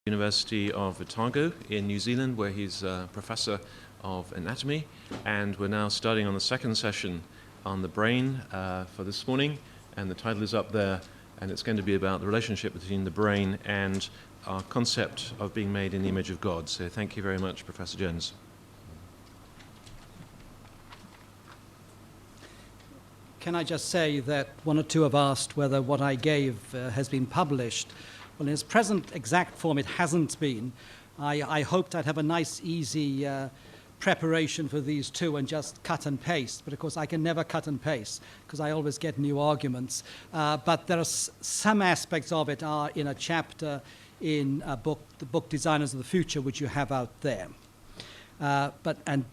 University of Otago in New Zealand, where he's a professor of anatomy, and we're now starting on the second session on the brain for this morning, and the title is up there, and it's going to be about the relationship between the brain and our concept of being made in the image of God. So thank you very much, Professor Jones. Can I just say that one or two have asked whether what I gave has been published. Well, in its present exact form, it hasn't been. I hoped I'd have a nice, easy preparation for these two and just cut and paste. But of course, I can never cut and paste because I always get new arguments. But there are some aspects of it are in a chapter in a book, the book Designers of the Future, which you have out there. And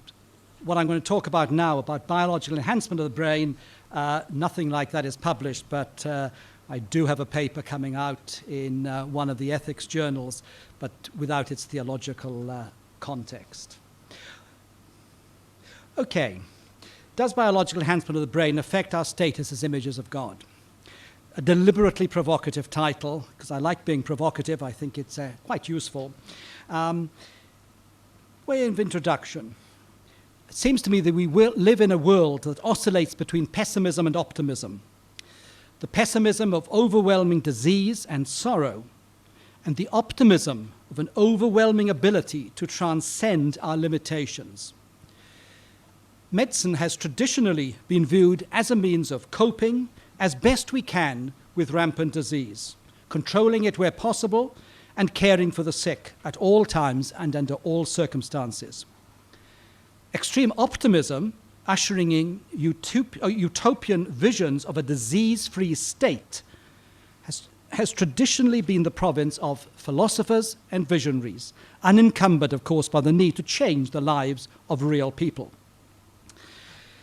what I'm going to talk about now, about biological enhancement of the brain, nothing like that is published, but I do have a paper coming out in one of the ethics journals, but without its theological context. Okay, does biological enhancement of the brain affect our status as images of God? A deliberately provocative title, because I like being provocative. I think it's quite useful. Way of introduction. It seems to me that we will live in a world that oscillates between pessimism and optimism. The pessimism of overwhelming disease and sorrow, and the optimism of an overwhelming ability to transcend our limitations. Medicine has traditionally been viewed as a means of coping as best we can with rampant disease, controlling it where possible and caring for the sick at all times and under all circumstances. Extreme optimism, ushering in utopian visions of a disease-free state, has traditionally been the province of philosophers and visionaries, unencumbered, of course, by the need to change the lives of real people.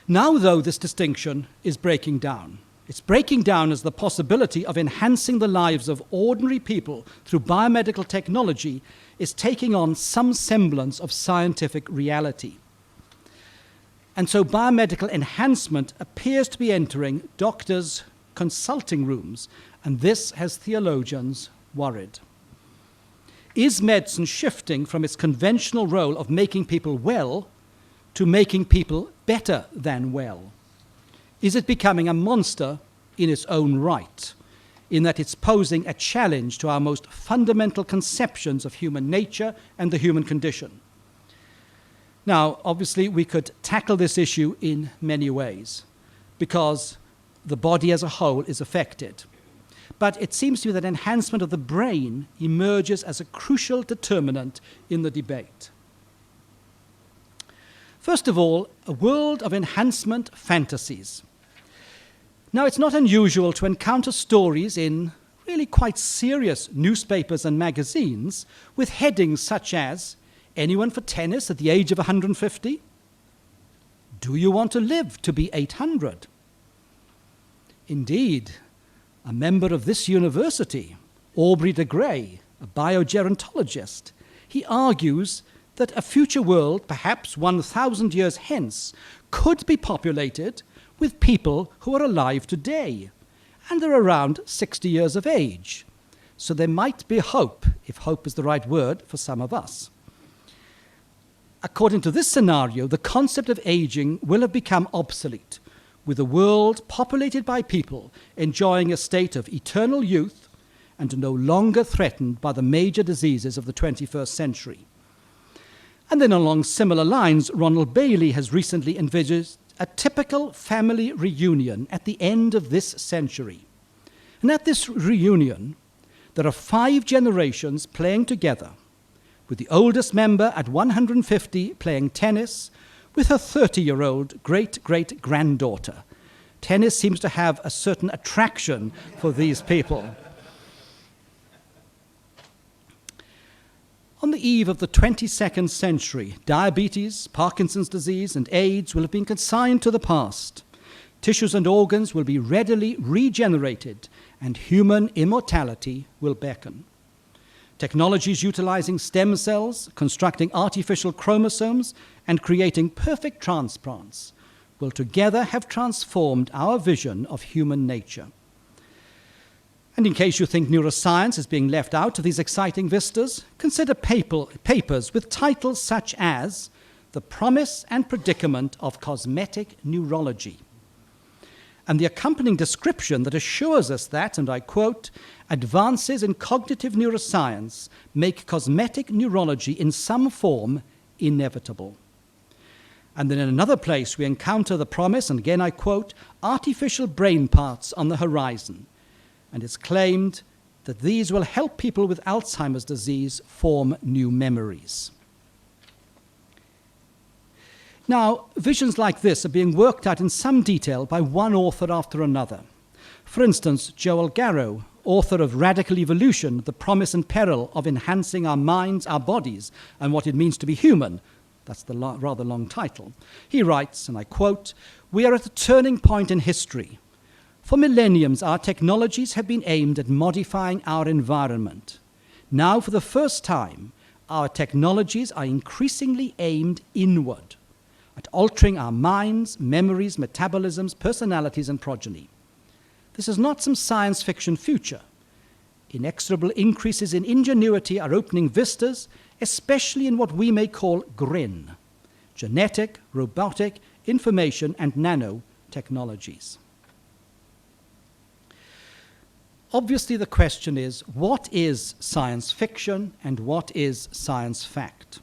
Now, though, this distinction is breaking down. It's breaking down as the possibility of enhancing the lives of ordinary people through biomedical technology is taking on some semblance of scientific reality. And so biomedical enhancement appears to be entering doctors' consulting rooms, and this has theologians worried. Is medicine shifting from its conventional role of making people well to making people better than well? Is it becoming a monster in its own right, in that it's posing a challenge to our most fundamental conceptions of human nature and the human condition? Now, obviously, we could tackle this issue in many ways because the body as a whole is affected. But it seems to me that enhancement of the brain emerges as a crucial determinant in the debate. First of all, a world of enhancement fantasies. Now, it's not unusual to encounter stories in really quite serious newspapers and magazines with headings such as, "Anyone for tennis at the age of 150? Do you want to live to be 800? Indeed, a member of this university, Aubrey de Grey, a biogerontologist, he argues that a future world, perhaps 1,000 years hence, could be populated with people who are alive today, and they're around 60 years of age. So there might be hope, if hope is the right word, for some of us." According to this scenario, the concept of aging will have become obsolete, with a world populated by people enjoying a state of eternal youth and no longer threatened by the major diseases of the 21st century. And then along similar lines, Ronald Bailey has recently envisaged a typical family reunion at the end of this century. And at this reunion, there are 5 generations playing together, with the oldest member at 150 playing tennis with her 30-year-old great-great-granddaughter. Tennis seems to have a certain attraction for these people. On the eve of the 22nd century, diabetes, Parkinson's disease, and AIDS will have been consigned to the past. Tissues and organs will be readily regenerated, and human immortality will beckon. Technologies utilizing stem cells, constructing artificial chromosomes, and creating perfect transplants will together have transformed our vision of human nature. And in case you think neuroscience is being left out of these exciting vistas, consider papers with titles such as The Promise and Predicament of Cosmetic Neurology, and the accompanying description that assures us that, and I quote, advances in cognitive neuroscience make cosmetic neurology in some form inevitable. And then in another place we encounter the promise, and again I quote, artificial brain parts on the horizon, and it's claimed that these will help people with Alzheimer's disease form new memories. Now, visions like this are being worked out in some detail by one author after another. For instance, Joel Garrow, author of Radical Evolution, The Promise and Peril of Enhancing Our Minds, Our Bodies, and What It Means to Be Human. That's the rather long title. He writes, and I quote, "We are at a turning point in history. For millenniums, our technologies have been aimed at modifying our environment. Now, for the first time, our technologies are increasingly aimed inward, at altering our minds, memories, metabolisms, personalities, and progeny. This is not some science fiction future. Inexorable increases in ingenuity are opening vistas, especially in what we may call GRIN, genetic, robotic, information, and nanotechnologies." Obviously, the question is, what is science fiction and what is science fact?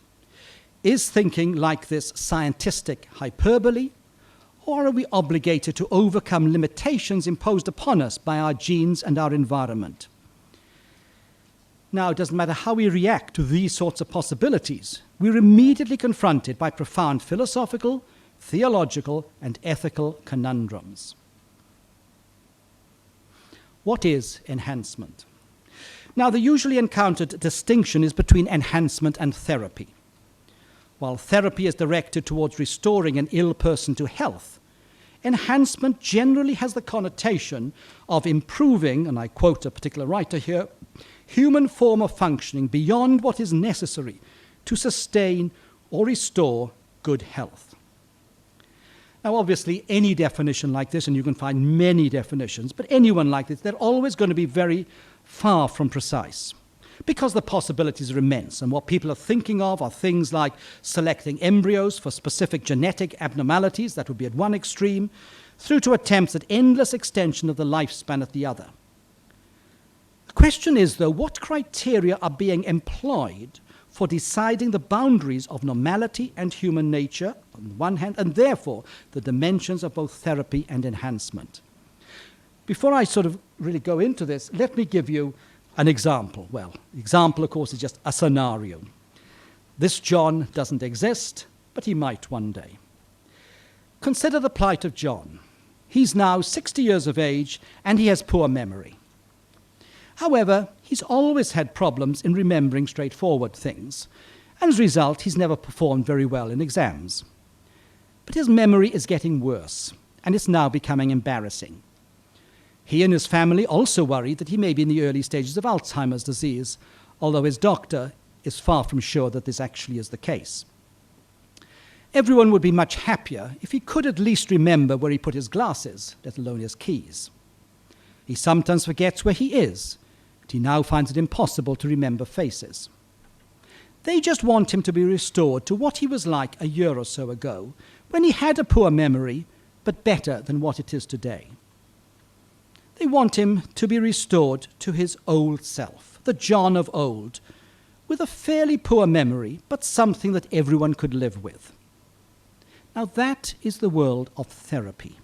Is thinking like this scientistic hyperbole, or are we obligated to overcome limitations imposed upon us by our genes and our environment? Now, it doesn't matter how we react to these sorts of possibilities, we're immediately confronted by profound philosophical, theological, and ethical conundrums. What is enhancement? Now, the usually encountered distinction is between enhancement and therapy. While therapy is directed towards restoring an ill person to health, enhancement generally has the connotation of improving, and I quote a particular writer here, human form of functioning beyond what is necessary to sustain or restore good health. Now, obviously, any definition like this, and you can find many definitions, but anyone like this, they're always going to be very far from precise, because the possibilities are immense, and what people are thinking of are things like selecting embryos for specific genetic abnormalities, that would be at one extreme, through to attempts at endless extension of the lifespan at the other. The question is, though, what criteria are being employed for deciding the boundaries of normality and human nature, on the one hand, and therefore the dimensions of both therapy and enhancement? Before I sort of really go into this, let me give you an example. Well, the example, of course, is just a scenario. This John doesn't exist, but he might one day. Consider the plight of John. He's now 60 years of age, and he has poor memory. However, he's always had problems in remembering straightforward things, and as a result, he's never performed very well in exams. But his memory is getting worse, and it's now becoming embarrassing. He and his family also worry that he may be in the early stages of Alzheimer's disease, although his doctor is far from sure that this actually is the case. Everyone would be much happier if he could at least remember where he put his glasses, let alone his keys. He sometimes forgets where he is, but he now finds it impossible to remember faces. They just want him to be restored to what he was like a year or so ago, when he had a poor memory, but better than what it is today. They want him to be restored to his old self, the John of old, with a fairly poor memory, but something that everyone could live with. Now that is the world of therapy.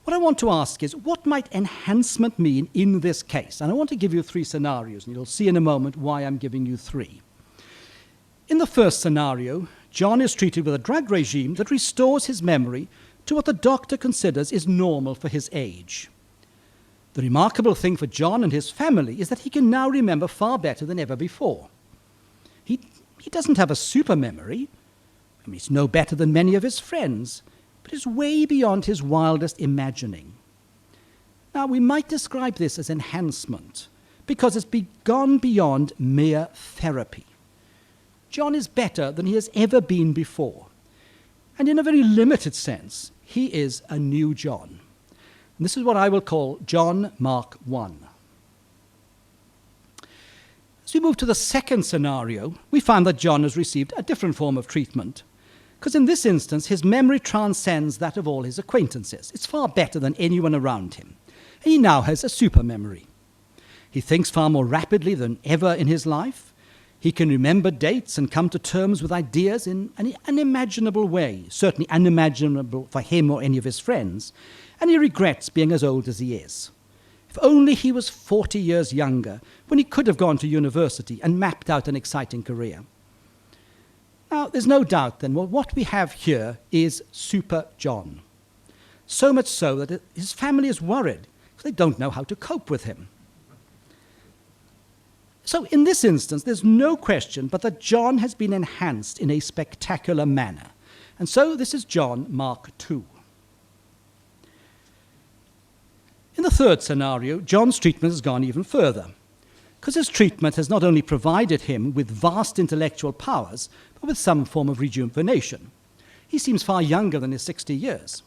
What I want to ask is, what might enhancement mean in this case? And I want to give you 3 scenarios, and you'll see in a moment why I'm giving you 3. In the first scenario, John is treated with a drug regime that restores his memory to what the doctor considers is normal for his age. The remarkable thing for John and his family is that he can now remember far better than ever before. He doesn't have a super memory. I mean, it's no better than many of his friends, but it's way beyond his wildest imagining. Now, we might describe this as enhancement, because it's gone beyond mere therapy. John is better than he has ever been before, and in a very limited sense, he is a new John. And this is what I will call John Mark I. As we move to the second scenario, we find that John has received a different form of treatment, because in this instance, his memory transcends that of all his acquaintances. It's far better than anyone around him. And he now has a super memory. He thinks far more rapidly than ever in his life. He can remember dates and come to terms with ideas in an unimaginable way, certainly unimaginable for him or any of his friends, and he regrets being as old as he is. If only he was 40 years younger, when he could have gone to university and mapped out an exciting career. Now, there's no doubt then, well, what we have here is Super John. So much so that his family is worried, because they don't know how to cope with him. So in this instance, there's no question but that John has been enhanced in a spectacular manner. And so this is John Mark II. In the third scenario, John's treatment has gone even further, because his treatment has not only provided him with vast intellectual powers, but with some form of rejuvenation. He seems far younger than his 60 years,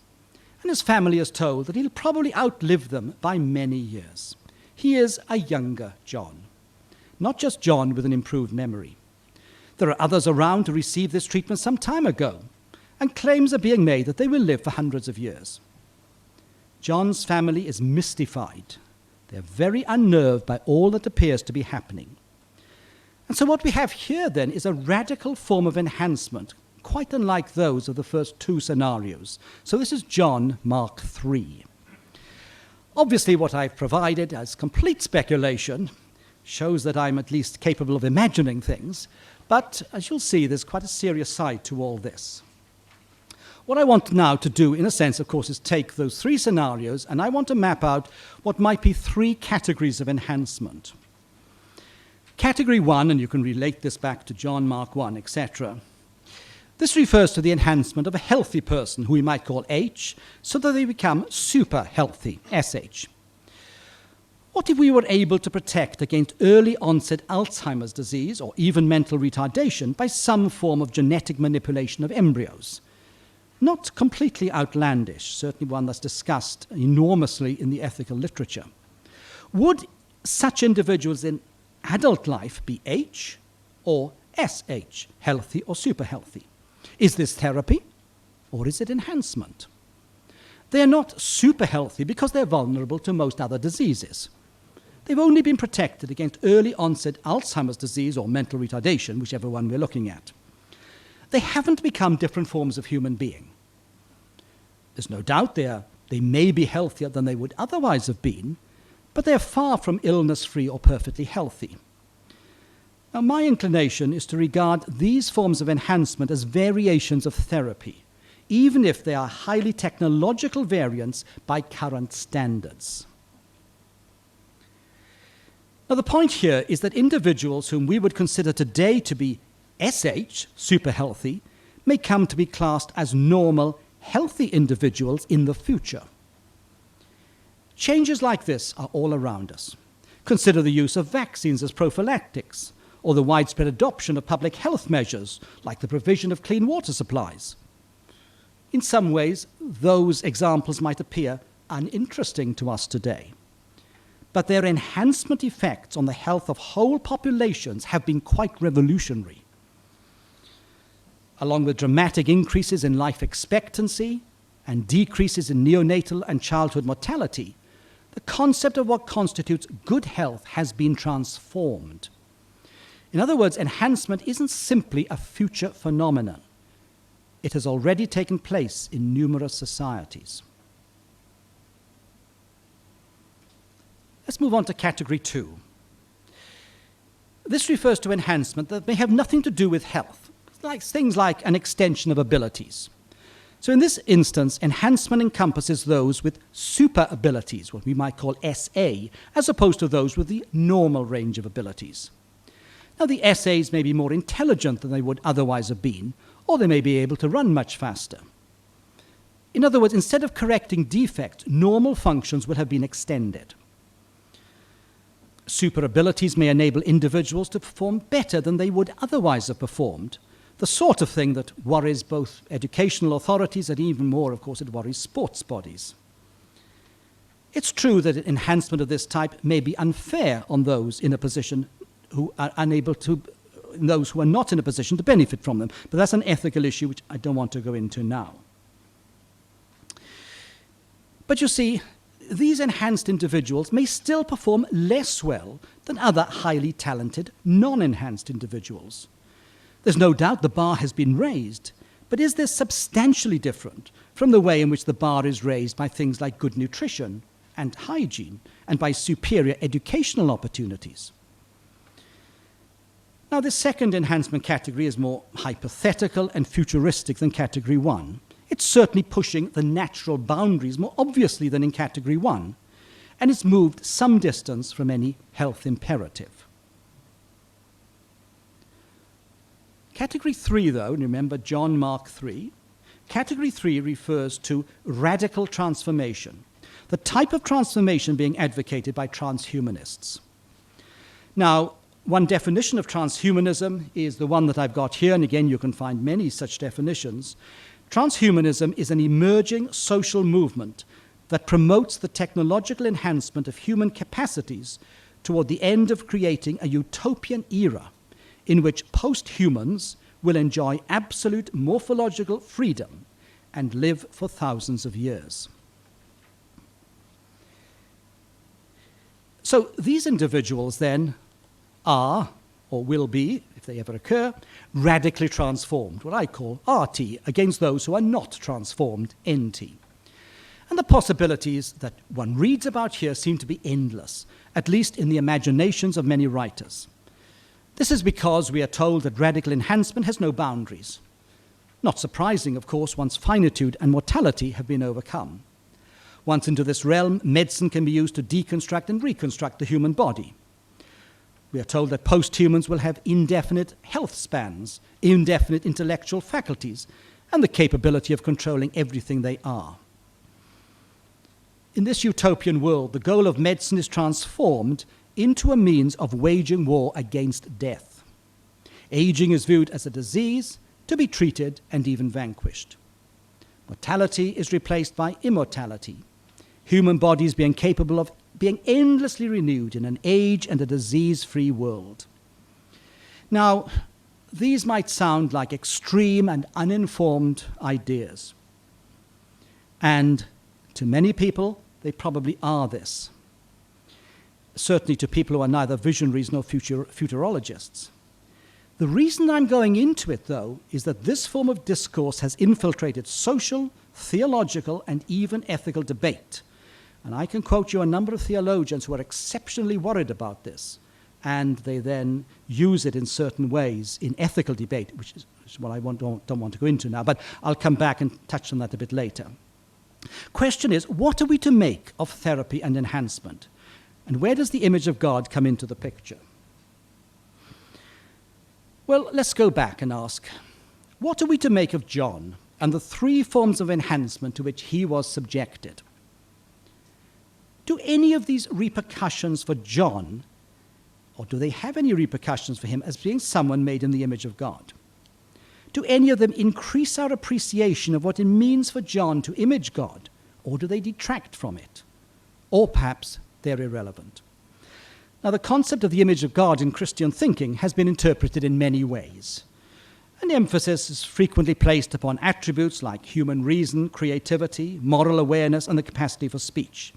and his family is told that he'll probably outlive them by many years. He is a younger John, not just John with an improved memory. There are others around who received this treatment some time ago, and claims are being made that they will live for hundreds of years. John's family is mystified. They're very unnerved by all that appears to be happening. And so what we have here then is a radical form of enhancement, quite unlike those of the first two scenarios. So this is John Mark III. Obviously what I've provided as complete speculation shows that I'm at least capable of imagining things, but as you'll see, there's quite a serious side to all this. What I want now to do, in a sense, of course, is take those three scenarios, and I want to map out what might be three categories of enhancement. Category 1, and you can relate this back to John Mark I, etc. This refers to the enhancement of a healthy person, who we might call H, so that they become super healthy, SH. What if we were able to protect against early onset Alzheimer's disease or even mental retardation by some form of genetic manipulation of embryos? Not completely outlandish, certainly one that's discussed enormously in the ethical literature. Would such individuals in adult life be H or SH, healthy or super healthy? Is this therapy or is it enhancement? They are not super healthy because they're vulnerable to most other diseases. They've only been protected against early onset Alzheimer's disease or mental retardation, whichever one we're looking at. They haven't become different forms of human being. There's no doubt they may be healthier than they would otherwise have been, but they're far from illness-free or perfectly healthy. Now, my inclination is to regard these forms of enhancement as variations of therapy, even if they are highly technological variants by current standards. Now, the point here is that individuals whom we would consider today to be SH, super healthy, may come to be classed as normal, healthy individuals in the future. Changes like this are all around us. Consider the use of vaccines as prophylactics, or the widespread adoption of public health measures, like the provision of clean water supplies. In some ways, those examples might appear uninteresting to us today, but their enhancement effects on the health of whole populations have been quite revolutionary. Along with dramatic increases in life expectancy and decreases in neonatal and childhood mortality, the concept of what constitutes good health has been transformed. In other words, enhancement isn't simply a future phenomenon. It has already taken place in numerous societies. Let's move on to category 2. This refers to enhancement that may have nothing to do with health, like things like an extension of abilities. So in this instance, enhancement encompasses those with super abilities, what we might call SA, as opposed to those with the normal range of abilities. Now, the SAs may be more intelligent than they would otherwise have been, or they may be able to run much faster. In other words, instead of correcting defects, normal functions will have been extended. Super abilities may enable individuals to perform better than they would otherwise have performed, the sort of thing that worries both educational authorities and even more, of course, it worries sports bodies. It's true that an enhancement of this type may be unfair on those in a position who are unable to, those who are not in a position to benefit from them. But that's an ethical issue which I don't want to go into now. But you see, these enhanced individuals may still perform less well than other highly talented, non-enhanced individuals. There's no doubt the bar has been raised, but is this substantially different from the way in which the bar is raised by things like good nutrition and hygiene, and by superior educational opportunities? Now, this second enhancement category is more hypothetical and futuristic than category 1. It's certainly pushing the natural boundaries more obviously than in category 1, and it's moved some distance from any health imperative. Category 3, though, and remember John Mark 3, category 3 refers to radical transformation, the type of transformation being advocated by transhumanists. Now, one definition of transhumanism is the one that I've got here, and again you can find many such definitions. Transhumanism is an emerging social movement that promotes the technological enhancement of human capacities toward the end of creating a utopian era in which post-humans will enjoy absolute morphological freedom and live for thousands of years. So these individuals then are, or will be, if they ever occur, radically transformed, what I call RT, against those who are not transformed, NT. And the possibilities that one reads about here seem to be endless, at least in the imaginations of many writers. This is because we are told that radical enhancement has no boundaries. Not surprising, of course, once finitude and mortality have been overcome. Once into this realm, medicine can be used to deconstruct and reconstruct the human body. We are told that post-humans will have indefinite health spans, indefinite intellectual faculties, and the capability of controlling everything they are. In this utopian world, the goal of medicine is transformed into a means of waging war against death. Aging is viewed as a disease to be treated and even vanquished. Mortality is replaced by immortality, human bodies being capable of being endlessly renewed in an age and a disease-free world. Now, these might sound like extreme and uninformed ideas. And to many people, they probably are this. Certainly to people who are neither visionaries nor futurologists. The reason I'm going into it, though, is that this form of discourse has infiltrated social, theological, and even ethical debate. And I can quote you a number of theologians who are exceptionally worried about this, and they then use it in certain ways in ethical debate, which is what I don't want to go into now, but I'll come back and touch on that a bit later. Question is, what are we to make of therapy and enhancement? And where does the image of God come into the picture? Well, let's go back and ask, what are we to make of John and the 3 forms of enhancement to which he was subjected? Do any of these repercussions for John, or do they have any repercussions for him as being someone made in the image of God? Do any of them increase our appreciation of what it means for John to image God, or do they detract from it? Or perhaps they're irrelevant. Now, the concept of the image of God in Christian thinking has been interpreted in many ways. An emphasis is frequently placed upon attributes like human reason, creativity, moral awareness, and the capacity for speech.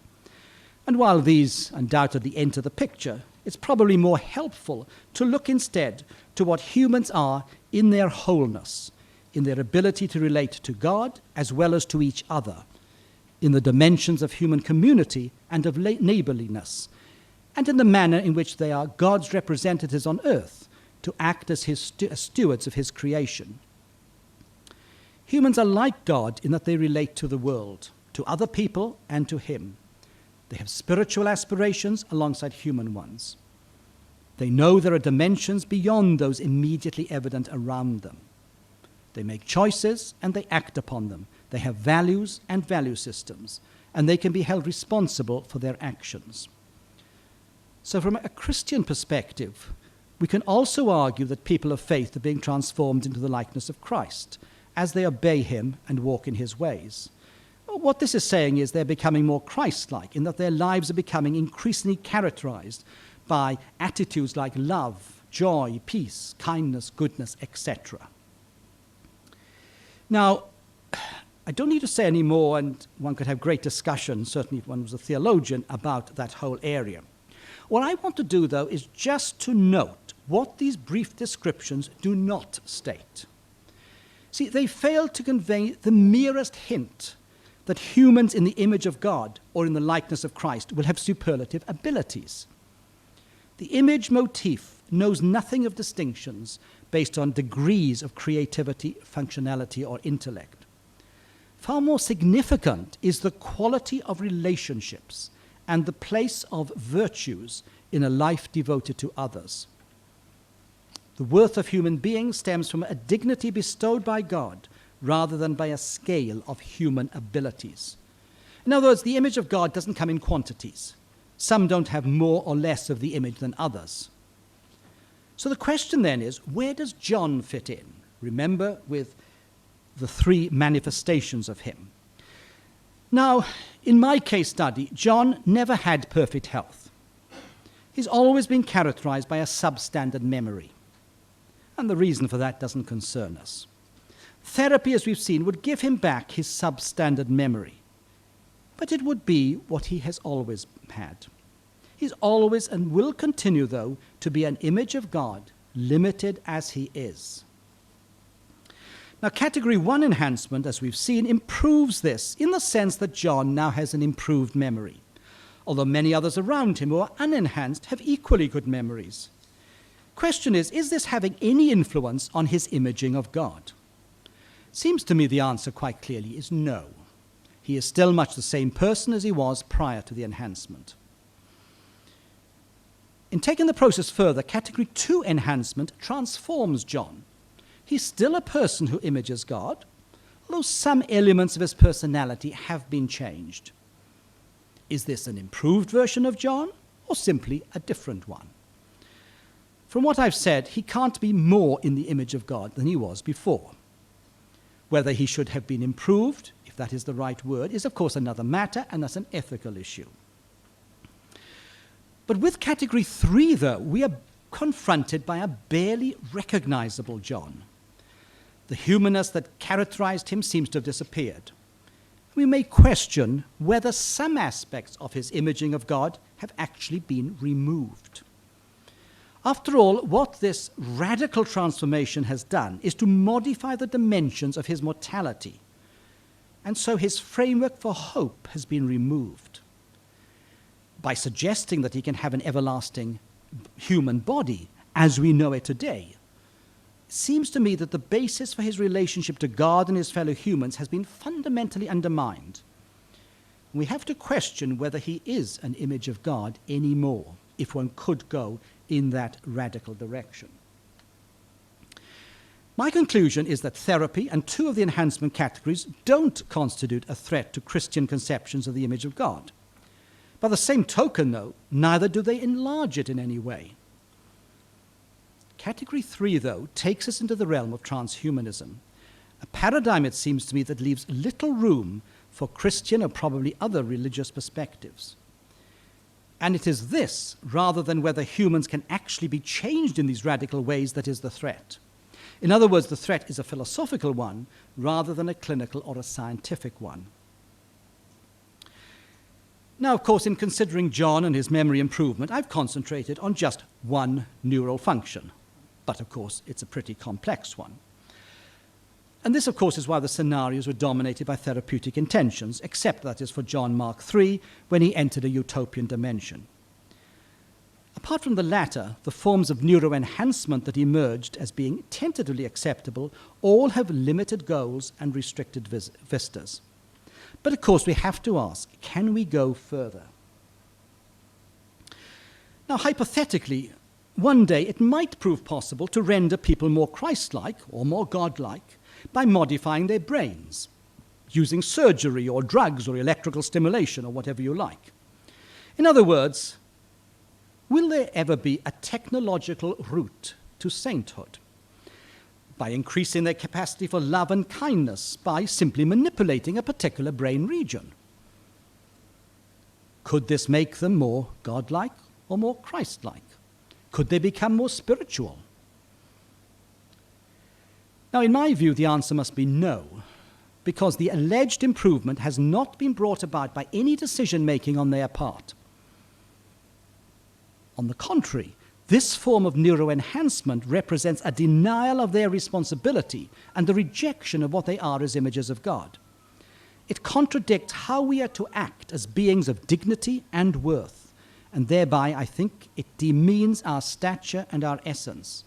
And while these undoubtedly enter the picture, it's probably more helpful to look instead to what humans are in their wholeness, in their ability to relate to God as well as to each other, in the dimensions of human community and of neighborliness, and in the manner in which they are God's representatives on earth to act as his stewards of his creation. Humans are like God in that they relate to the world, to other people, and to him. They have spiritual aspirations alongside human ones. They know there are dimensions beyond those immediately evident around them. They make choices and they act upon them. They have values and value systems, and they can be held responsible for their actions. So from a Christian perspective, we can also argue that people of faith are being transformed into the likeness of Christ as they obey him and walk in his ways. What this is saying is they're becoming more Christ-like, in that their lives are becoming increasingly characterized by attitudes like love, joy, peace, kindness, goodness, etc. Now, I don't need to say any more, and one could have great discussion, certainly if one was a theologian, about that whole area. What I want to do, though, is just to note what these brief descriptions do not state. See, they fail to convey the merest hint that humans in the image of God or in the likeness of Christ will have superlative abilities. The image motif knows nothing of distinctions based on degrees of creativity, functionality, or intellect. Far more significant is the quality of relationships and the place of virtues in a life devoted to others. The worth of human beings stems from a dignity bestowed by God rather than by a scale of human abilities. In other words, the image of God doesn't come in quantities. Some don't have more or less of the image than others. So the question then is, where does John fit in? Remember, with the three manifestations of him. Now, in my case study, John never had perfect health. He's always been characterized by a substandard memory. And the reason for that doesn't concern us. Therapy, as we've seen, would give him back his substandard memory. But it would be what he has always had. He's always and will continue, though, to be an image of God, limited as he is. Now, Category 1 enhancement, as we've seen, improves this in the sense that John now has an improved memory, although many others around him who are unenhanced have equally good memories. Question is this having any influence on his imaging of God? Seems to me the answer quite clearly is no. He is still much the same person as he was prior to the enhancement. In taking the process further, Category 2 enhancement transforms John. He's still a person who images God, although some elements of his personality have been changed. Is this an improved version of John, or simply a different one? From what I've said, he can't be more in the image of God than he was before. Whether he should have been improved, if that is the right word, is of course another matter, and that's an ethical issue. But with Category 3, though, we are confronted by a barely recognizable John. The humanness that characterized him seems to have disappeared. We may question whether some aspects of his imaging of God have actually been removed. After all, what this radical transformation has done is to modify the dimensions of his mortality, and so his framework for hope has been removed. By suggesting that he can have an everlasting human body, as we know it today, it seems to me that the basis for his relationship to God and his fellow humans has been fundamentally undermined. We have to question whether he is an image of God anymore, if one could go in that radical direction. My conclusion is that therapy and two of the enhancement categories don't constitute a threat to Christian conceptions of the image of God. By the same token, though, neither do they enlarge it in any way. Category 3, though, takes us into the realm of transhumanism, a paradigm, it seems to me, that leaves little room for Christian or probably other religious perspectives. And it is this, rather than whether humans can actually be changed in these radical ways, that is the threat. In other words, the threat is a philosophical one rather than a clinical or a scientific one. Now, of course, in considering John and his memory improvement, I've concentrated on just one neural function. But, of course, it's a pretty complex one. And this, of course, is why the scenarios were dominated by therapeutic intentions, except, that is, for John Mark III, when he entered a utopian dimension. Apart from the latter, the forms of neuroenhancement that emerged as being tentatively acceptable all have limited goals and restricted vistas. But, of course, we have to ask, can we go further? Now, hypothetically, one day it might prove possible to render people more Christ-like or more God-like by modifying their brains, using surgery or drugs or electrical stimulation or whatever you like. In other words, will there ever be a technological route to sainthood? by increasing their capacity for love and kindness, by simply manipulating a particular brain region. Could this make them more godlike or more Christ-like? Could they become more spiritual? Now, in my view, the answer must be no, because the alleged improvement has not been brought about by any decision-making on their part. On the contrary, this form of neuroenhancement represents a denial of their responsibility and the rejection of what they are as images of God. It contradicts how we are to act as beings of dignity and worth, and thereby, I think, it demeans our stature and our essence.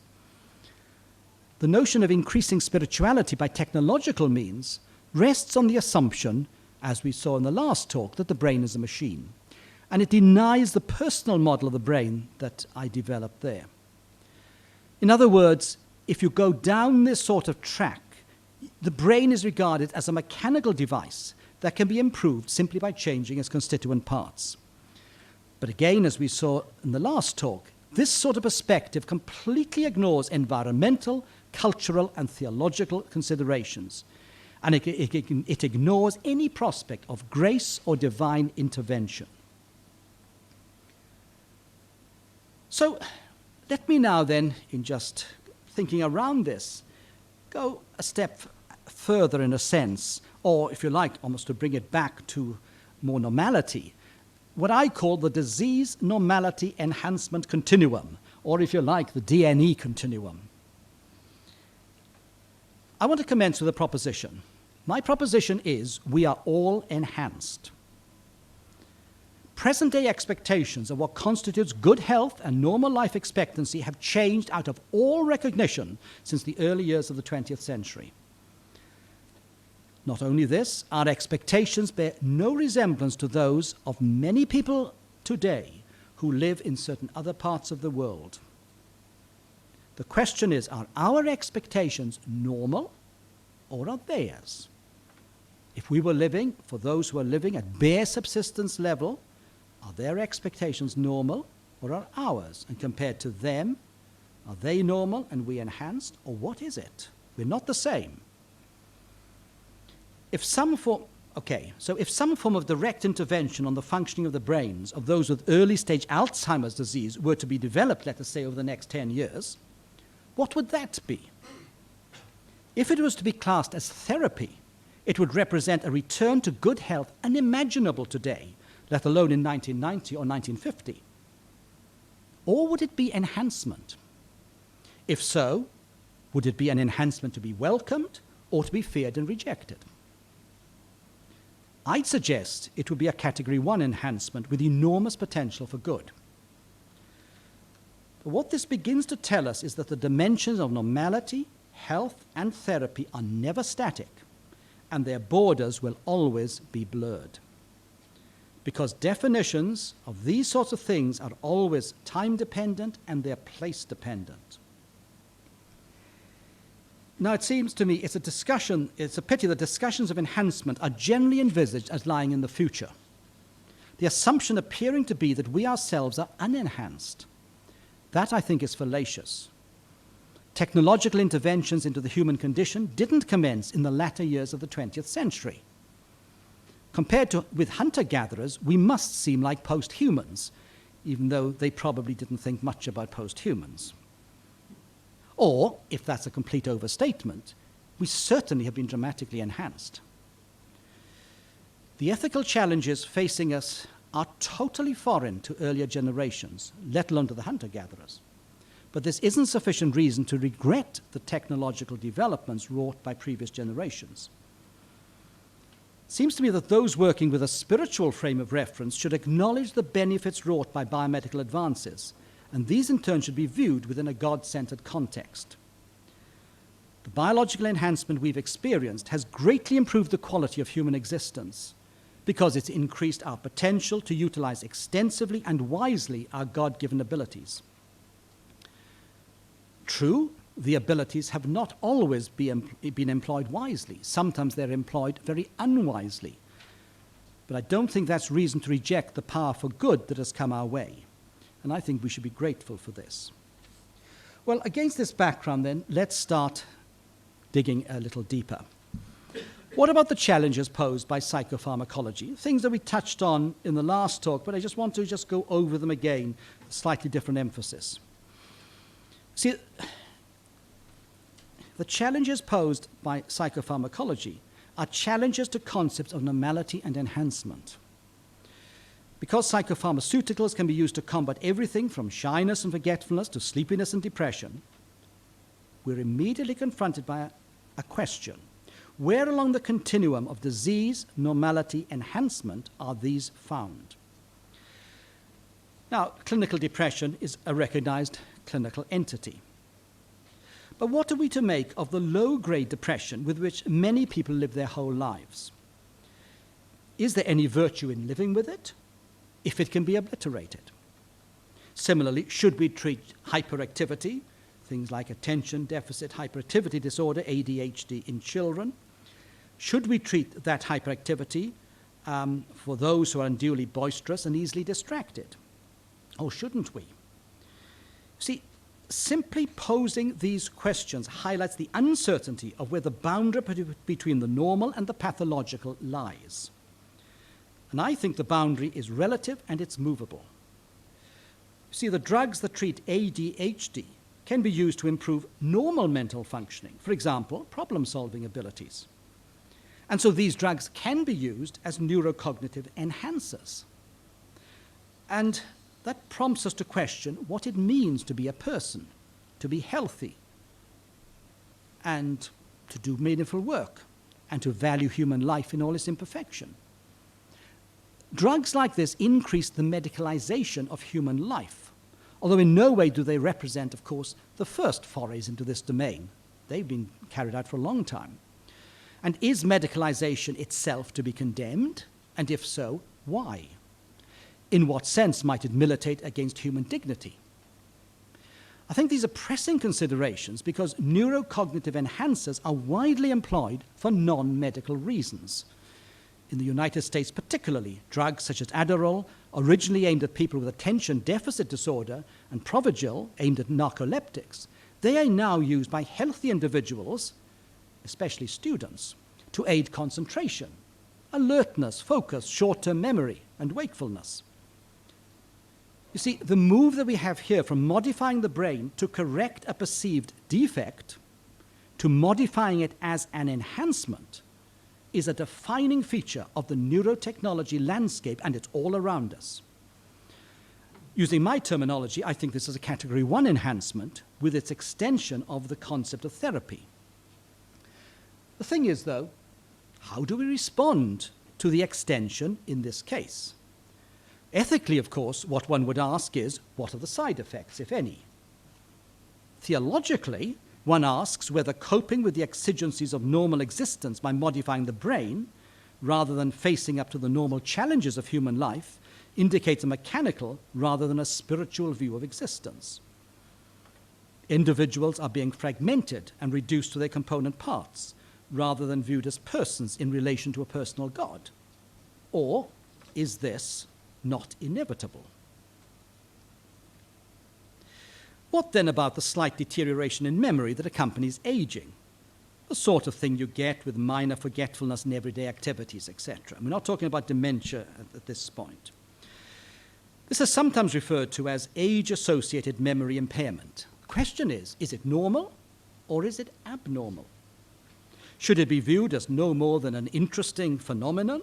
The notion of increasing spirituality by technological means rests on the assumption, as we saw in the last talk, that the brain is a machine. And it denies the personal model of the brain that I developed there. In other words, if you go down this sort of track, the brain is regarded as a mechanical device that can be improved simply by changing its constituent parts. But again, as we saw in the last talk, this sort of perspective completely ignores environmental, cultural, and theological considerations. And it ignores any prospect of grace or divine intervention. So let me now then, in just thinking around this, go a step further in a sense, or if you like, almost to bring it back to more normality, what I call the disease normality enhancement continuum, or if you like, the DNE continuum. I want to commence with a proposition. My proposition is we are all enhanced. Present-day expectations of what constitutes good health and normal life expectancy have changed out of all recognition since the early years of the 20th century. Not only this, our expectations bear no resemblance to those of many people today who live in certain other parts of the world. The question is, are our expectations normal or are theirs? If we were living, for those who are living at bare subsistence level, are their expectations normal or are ours? And compared to them, are they normal and we enhanced, or what is it? We're not the same. If some form of direct intervention on the functioning of the brains of those with early-stage Alzheimer's disease were to be developed, let us say, over the next 10 years, what would that be? If it was to be classed as therapy, it would represent a return to good health unimaginable today, let alone in 1990 or 1950? Or would it be enhancement? If so, would it be an enhancement to be welcomed or to be feared and rejected? I'd suggest it would be a Category 1 enhancement with enormous potential for good. But what this begins to tell us is that the dimensions of normality, health, and therapy are never static, and their borders will always be blurred. Because definitions of these sorts of things are always time-dependent and they're place-dependent. Now, it seems to me it's a pity that discussions of enhancement are generally envisaged as lying in the future, the assumption appearing to be that we ourselves are unenhanced. That, I think, is fallacious. Technological interventions into the human condition didn't commence in the latter years of the 20th century. Compared with hunter-gatherers, we must seem like post-humans, even though they probably didn't think much about post-humans. Or, if that's a complete overstatement, we certainly have been dramatically enhanced. The ethical challenges facing us are totally foreign to earlier generations, let alone to the hunter-gatherers. But this isn't sufficient reason to regret the technological developments wrought by previous generations. It seems to me that those working with a spiritual frame of reference should acknowledge the benefits wrought by biomedical advances, and these in turn should be viewed within a God-centered context. The biological enhancement we've experienced has greatly improved the quality of human existence because it's increased our potential to utilize extensively and wisely our God-given abilities. True, the abilities have not always been employed wisely. Sometimes they're employed very unwisely. But I don't think that's reason to reject the power for good that has come our way. And I think we should be grateful for this. Well, against this background then, let's start digging a little deeper. What about the challenges posed by psychopharmacology? Things that we touched on in the last talk, but I just want to go over them again, with slightly different emphasis. See, the challenges posed by psychopharmacology are challenges to concepts of normality and enhancement. Because psychopharmaceuticals can be used to combat everything from shyness and forgetfulness to sleepiness and depression, we're immediately confronted by a question. Where along the continuum of disease, normality, enhancement are these found? Now, clinical depression is a recognized clinical entity. But what are we to make of the low-grade depression with which many people live their whole lives? Is there any virtue in living with it, if it can be obliterated? Similarly, should we treat hyperactivity, things like attention deficit hyperactivity disorder, ADHD, in children? Should we treat that hyperactivity for those who are unduly boisterous and easily distracted? Or shouldn't we? See, simply posing these questions highlights the uncertainty of where the boundary between the normal and the pathological lies. And I think the boundary is relative and it's movable. See, the drugs that treat ADHD can be used to improve normal mental functioning, for example, problem-solving abilities. And so these drugs can be used as neurocognitive enhancers. And that prompts us to question what it means to be a person, to be healthy, and to do meaningful work, and to value human life in all its imperfection. Drugs like this increase the medicalization of human life, although in no way do they represent, of course, the first forays into this domain. They've been carried out for a long time. And is medicalization itself to be condemned? And if so, why? In what sense might it militate against human dignity? I think these are pressing considerations because neurocognitive enhancers are widely employed for non-medical reasons. In the United States particularly, drugs such as Adderall, originally aimed at people with attention deficit disorder, and Provigil, aimed at narcoleptics, they are now used by healthy individuals, especially students, to aid concentration, alertness, focus, short-term memory, and wakefulness. You see, the move that we have here from modifying the brain to correct a perceived defect to modifying it as an enhancement is a defining feature of the neurotechnology landscape, and it's all around us. Using my terminology, I think this is a Category 1 enhancement with its extension of the concept of therapy. The thing is, though, how do we respond to the extension in this case? Ethically, of course, what one would ask is, what are the side effects, if any? Theologically, one asks whether coping with the exigencies of normal existence by modifying the brain, rather than facing up to the normal challenges of human life, indicates a mechanical rather than a spiritual view of existence. Individuals are being fragmented and reduced to their component parts, rather than viewed as persons in relation to a personal God. Or is this not inevitable? What then about the slight deterioration in memory that accompanies aging? The sort of thing you get with minor forgetfulness in everyday activities, etc. We're not talking about dementia at this point. This is sometimes referred to as age-associated memory impairment. The question is it normal or is it abnormal? Should it be viewed as no more than an interesting phenomenon,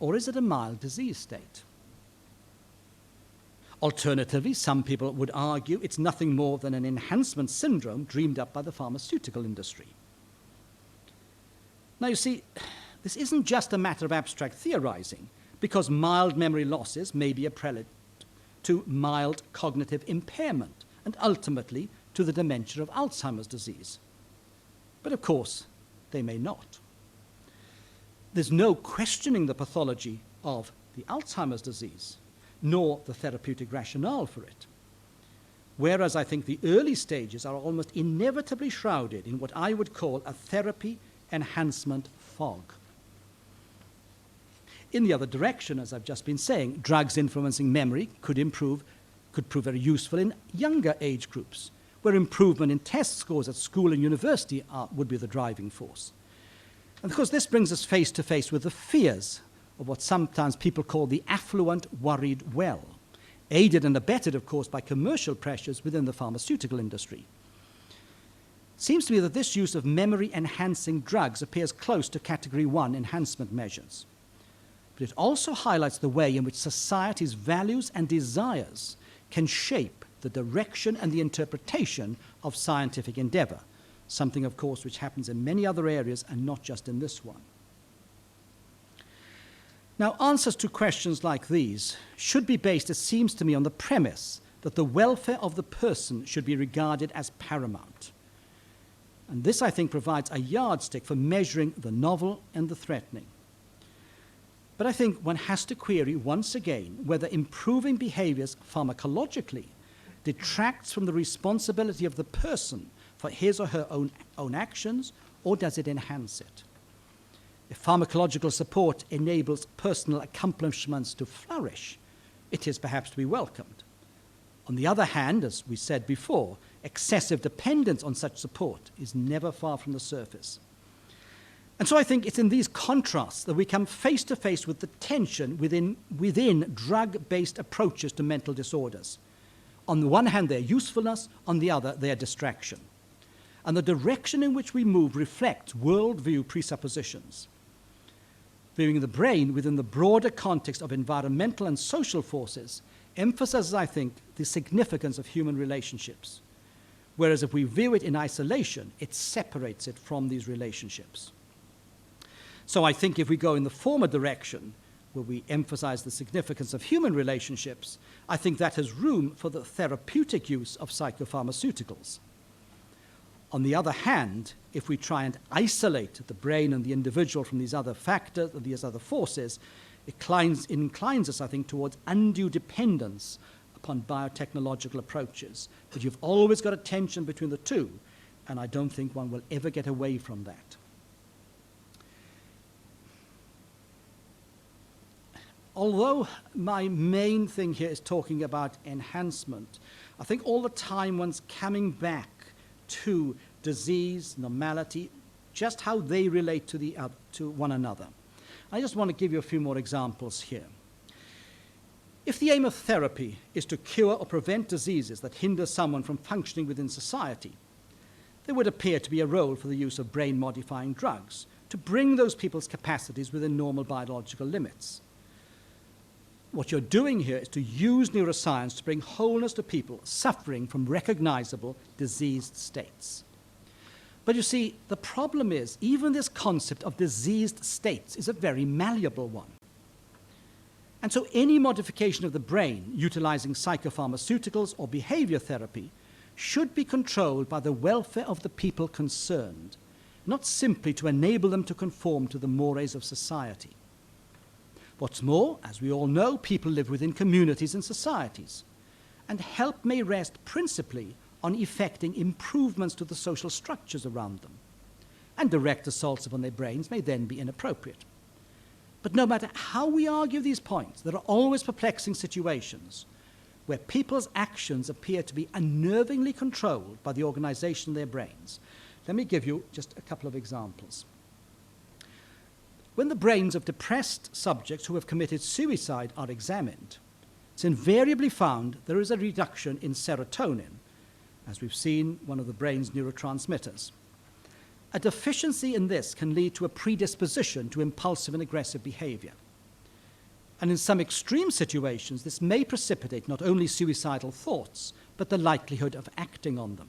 or is it a mild disease state? Alternatively, some people would argue it's nothing more than an enhancement syndrome dreamed up by the pharmaceutical industry. Now, you see, this isn't just a matter of abstract theorizing, because mild memory losses may be a prelude to mild cognitive impairment and ultimately to the dementia of Alzheimer's disease. But of course, they may not. There's no questioning the pathology of the Alzheimer's disease, nor the therapeutic rationale for it. Whereas I think the early stages are almost inevitably shrouded in what I would call a therapy enhancement fog. In the other direction, as I've just been saying, drugs influencing memory could prove very useful in younger age groups, where improvement in test scores at school and university would be the driving force. And of course, this brings us face to face with the fears of what sometimes people call the affluent worried well, aided and abetted, of course, by commercial pressures within the pharmaceutical industry. It seems to me that this use of memory-enhancing drugs appears close to Category 1 enhancement measures. But it also highlights the way in which society's values and desires can shape the direction and the interpretation of scientific endeavor, something, of course, which happens in many other areas and not just in this one. Now, answers to questions like these should be based, it seems to me, on the premise that the welfare of the person should be regarded as paramount. And this, I think, provides a yardstick for measuring the novel and the threatening. But I think one has to query once again whether improving behaviors pharmacologically detracts from the responsibility of the person for his or her own actions, or does it enhance it? If pharmacological support enables personal accomplishments to flourish, it is perhaps to be welcomed. On the other hand, as we said before, excessive dependence on such support is never far from the surface. And so I think it's in these contrasts that we come face to face with the tension within drug-based approaches to mental disorders. On the one hand, their usefulness, on the other, their distraction. And the direction in which we move reflects worldview presuppositions. Viewing the brain within the broader context of environmental and social forces emphasizes, I think, the significance of human relationships. Whereas if we view it in isolation, it separates it from these relationships. So I think if we go in the former direction, where we emphasize the significance of human relationships, I think that has room for the therapeutic use of psychopharmaceuticals. On the other hand, if we try and isolate the brain and the individual from these other factors, these other forces, it inclines us, I think, towards undue dependence upon biotechnological approaches. But you've always got a tension between the two, and I don't think one will ever get away from that. Although my main thing here is talking about enhancement, I think all the time one's coming back to disease, normality, just how they relate to one another. I just want to give you a few more examples here. If the aim of therapy is to cure or prevent diseases that hinder someone from functioning within society, there would appear to be a role for the use of brain-modifying drugs to bring those people's capacities within normal biological limits. What you're doing here is to use neuroscience to bring wholeness to people suffering from recognizable diseased states. But you see, the problem is, even this concept of diseased states is a very malleable one. And so any modification of the brain utilizing psychopharmaceuticals or behavior therapy should be controlled by the welfare of the people concerned, not simply to enable them to conform to the mores of society. What's more, as we all know, people live within communities and societies, and help may rest principally on effecting improvements to the social structures around them, and direct assaults upon their brains may then be inappropriate. But no matter how we argue these points, there are always perplexing situations where people's actions appear to be unnervingly controlled by the organization of their brains. Let me give you just a couple of examples. When the brains of depressed subjects who have committed suicide are examined, it's invariably found there is a reduction in serotonin, as we've seen, one of the brain's neurotransmitters. A deficiency in this can lead to a predisposition to impulsive and aggressive behavior. And in some extreme situations, this may precipitate not only suicidal thoughts, but the likelihood of acting on them.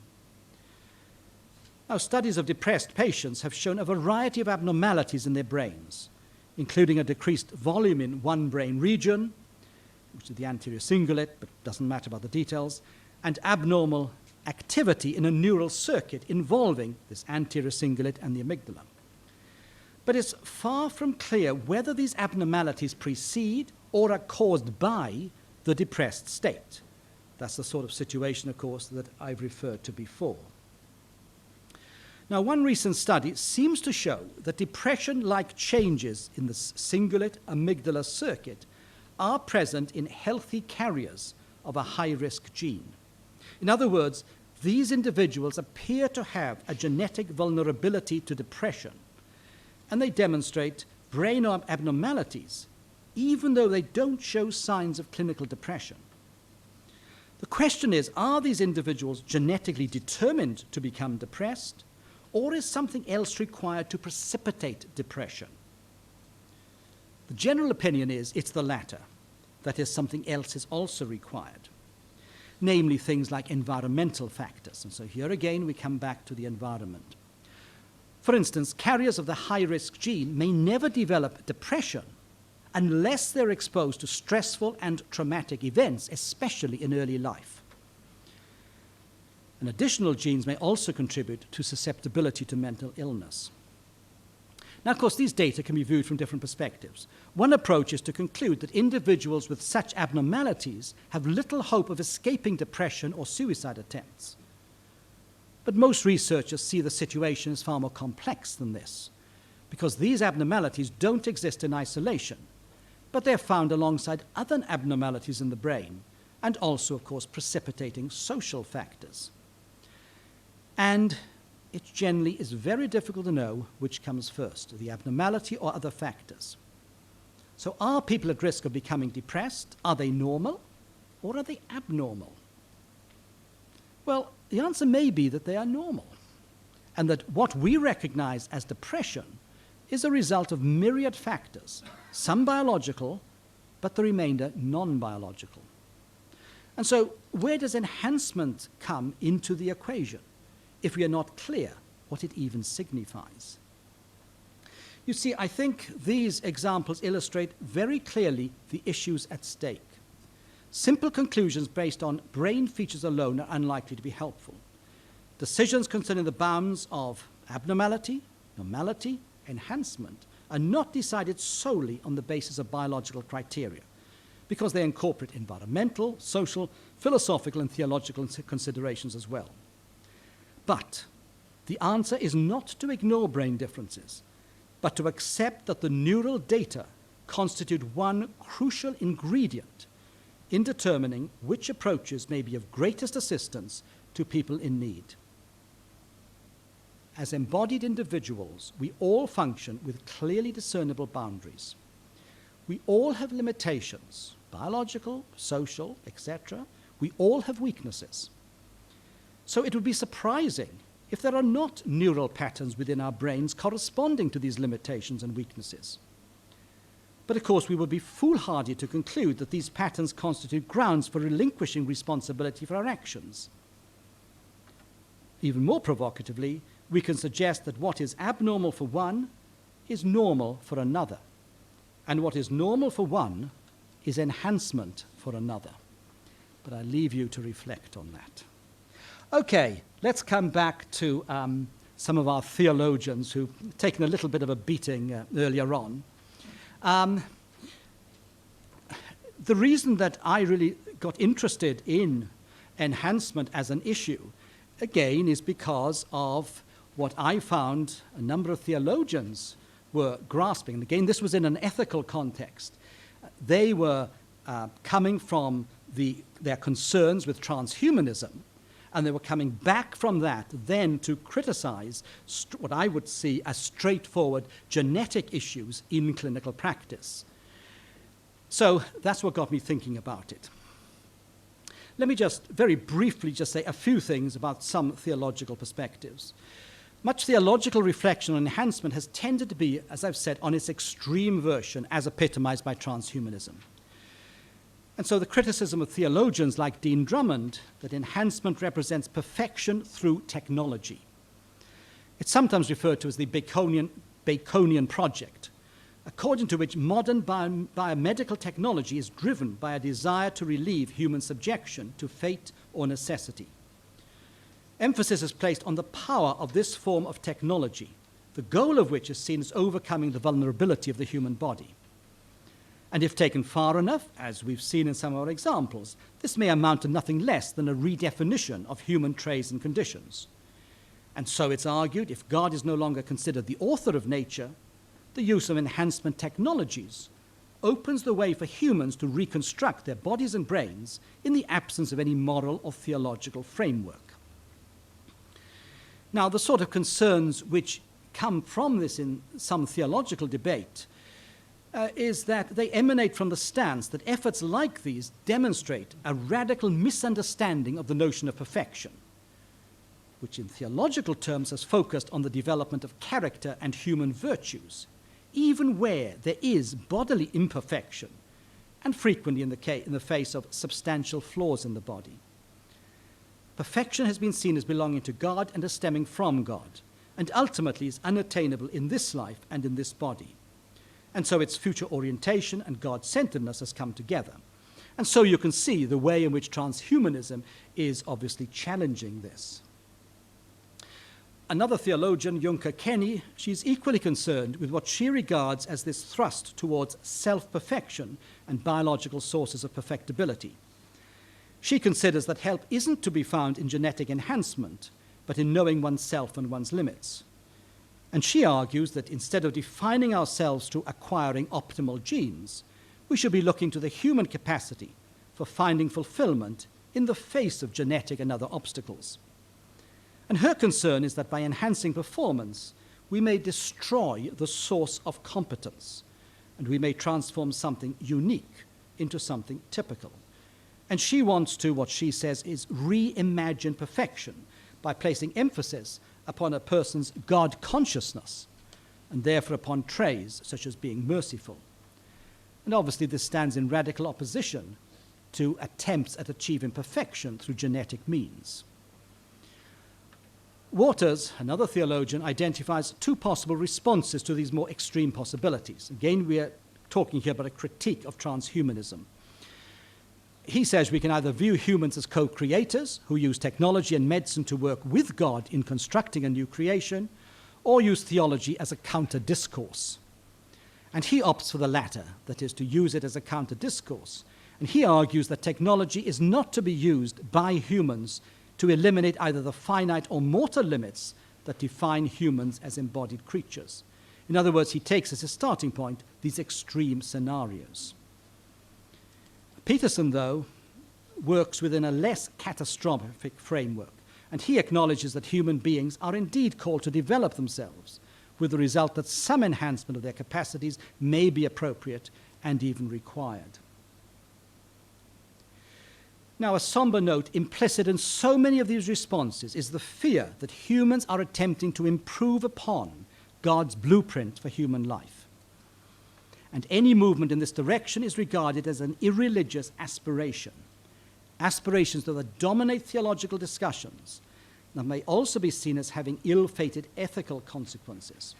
Now, studies of depressed patients have shown a variety of abnormalities in their brains, including a decreased volume in one brain region, which is the anterior cingulate, but doesn't matter about the details, and abnormal activity in a neural circuit involving this anterior cingulate and the amygdala. But it's far from clear whether these abnormalities precede or are caused by the depressed state. That's the sort of situation, of course, that I've referred to before. Now, one recent study seems to show that depression-like changes in the cingulate amygdala circuit are present in healthy carriers of a high-risk gene. In other words, these individuals appear to have a genetic vulnerability to depression, and they demonstrate brain abnormalities, even though they don't show signs of clinical depression. The question is, are these individuals genetically determined to become depressed, or is something else required to precipitate depression? The general opinion is it's the latter, that is, something else is also required, namely things like environmental factors. And so here again we come back to the environment. For instance, carriers of the high-risk gene may never develop depression unless they're exposed to stressful and traumatic events, especially in early life. And additional genes may also contribute to susceptibility to mental illness. Now, of course, these data can be viewed from different perspectives. One approach is to conclude that individuals with such abnormalities have little hope of escaping depression or suicide attempts. But most researchers see the situation as far more complex than this, because these abnormalities don't exist in isolation, but they're found alongside other abnormalities in the brain, and also, of course, precipitating social factors. And it generally is very difficult to know which comes first, the abnormality or other factors. So are people at risk of becoming depressed? Are they normal, or are they abnormal? Well, the answer may be that they are normal, and that what we recognize as depression is a result of myriad factors, some biological, but the remainder non-biological. And so where does enhancement come into the equation if we are not clear what it even signifies? You see, I think these examples illustrate very clearly the issues at stake. Simple conclusions based on brain features alone are unlikely to be helpful. Decisions concerning the bounds of abnormality, normality, enhancement are not decided solely on the basis of biological criteria, because they incorporate environmental, social, philosophical, and theological considerations as well. But the answer is not to ignore brain differences, but to accept that the neural data constitute one crucial ingredient in determining which approaches may be of greatest assistance to people in need. As embodied individuals, we all function with clearly discernible boundaries. We all have limitations, biological, social, etc. We all have weaknesses. So it would be surprising if there are not neural patterns within our brains corresponding to these limitations and weaknesses. But of course, we would be foolhardy to conclude that these patterns constitute grounds for relinquishing responsibility for our actions. Even more provocatively, we can suggest that what is abnormal for one is normal for another, and what is normal for one is enhancement for another. But I leave you to reflect on that. Okay, let's come back to some of our theologians who've taken a little bit of a beating earlier on. The reason that I really got interested in enhancement as an issue, again, is because of what I found a number of theologians were grasping. And again, this was in an ethical context. They were coming from their concerns with transhumanism, and they were coming back from that then to criticize what I would see as straightforward genetic issues in clinical practice. So that's what got me thinking about it. Let me just very briefly just say a few things about some theological perspectives. Much theological reflection on enhancement has tended to be, as I've said, on its extreme version as epitomized by transhumanism. And so the criticism of theologians like Dean Drummond that enhancement represents perfection through technology. It's sometimes referred to as the Baconian project, according to which modern biomedical technology is driven by a desire to relieve human subjection to fate or necessity. Emphasis is placed on the power of this form of technology, the goal of which is seen as overcoming the vulnerability of the human body. And if taken far enough, as we've seen in some of our examples, this may amount to nothing less than a redefinition of human traits and conditions. And so it's argued, if God is no longer considered the author of nature, the use of enhancement technologies opens the way for humans to reconstruct their bodies and brains in the absence of any moral or theological framework. Now, the sort of concerns which come from this in some theological debate is that they emanate from the stance that efforts like these demonstrate a radical misunderstanding of the notion of perfection, which in theological terms has focused on the development of character and human virtues, even where there is bodily imperfection, and frequently in the face of substantial flaws in the body. Perfection has been seen as belonging to God and as stemming from God, and ultimately is unattainable in this life and in this body. And so its future orientation and God-centeredness has come together. And so you can see the way in which transhumanism is obviously challenging this. Another theologian, Juncker Kenny, she's equally concerned with what she regards as this thrust towards self-perfection and biological sources of perfectibility. She considers that help isn't to be found in genetic enhancement, but in knowing oneself and one's limits. And she argues that instead of defining ourselves through acquiring optimal genes, we should be looking to the human capacity for finding fulfillment in the face of genetic and other obstacles. And her concern is that by enhancing performance, we may destroy the source of competence, and we may transform something unique into something typical. And she wants to, what she says, is reimagine perfection by placing emphasis upon a person's God consciousness, and therefore upon traits such as being merciful. And obviously this stands in radical opposition to attempts at achieving perfection through genetic means. Waters, another theologian, identifies two possible responses to these more extreme possibilities. Again, we are talking here about a critique of transhumanism. He says we can either view humans as co-creators who use technology and medicine to work with God in constructing a new creation, or use theology as a counter-discourse. And he opts for the latter, that is, to use it as a counter-discourse. And he argues that technology is not to be used by humans to eliminate either the finite or mortal limits that define humans as embodied creatures. In other words, he takes as his starting point these extreme scenarios. Peterson, though, works within a less catastrophic framework, and he acknowledges that human beings are indeed called to develop themselves, with the result that some enhancement of their capacities may be appropriate and even required. Now, a somber note implicit in so many of these responses is the fear that humans are attempting to improve upon God's blueprint for human life. And any movement in this direction is regarded as an irreligious aspiration. Aspirations that dominate theological discussions that may also be seen as having ill-fated ethical consequences.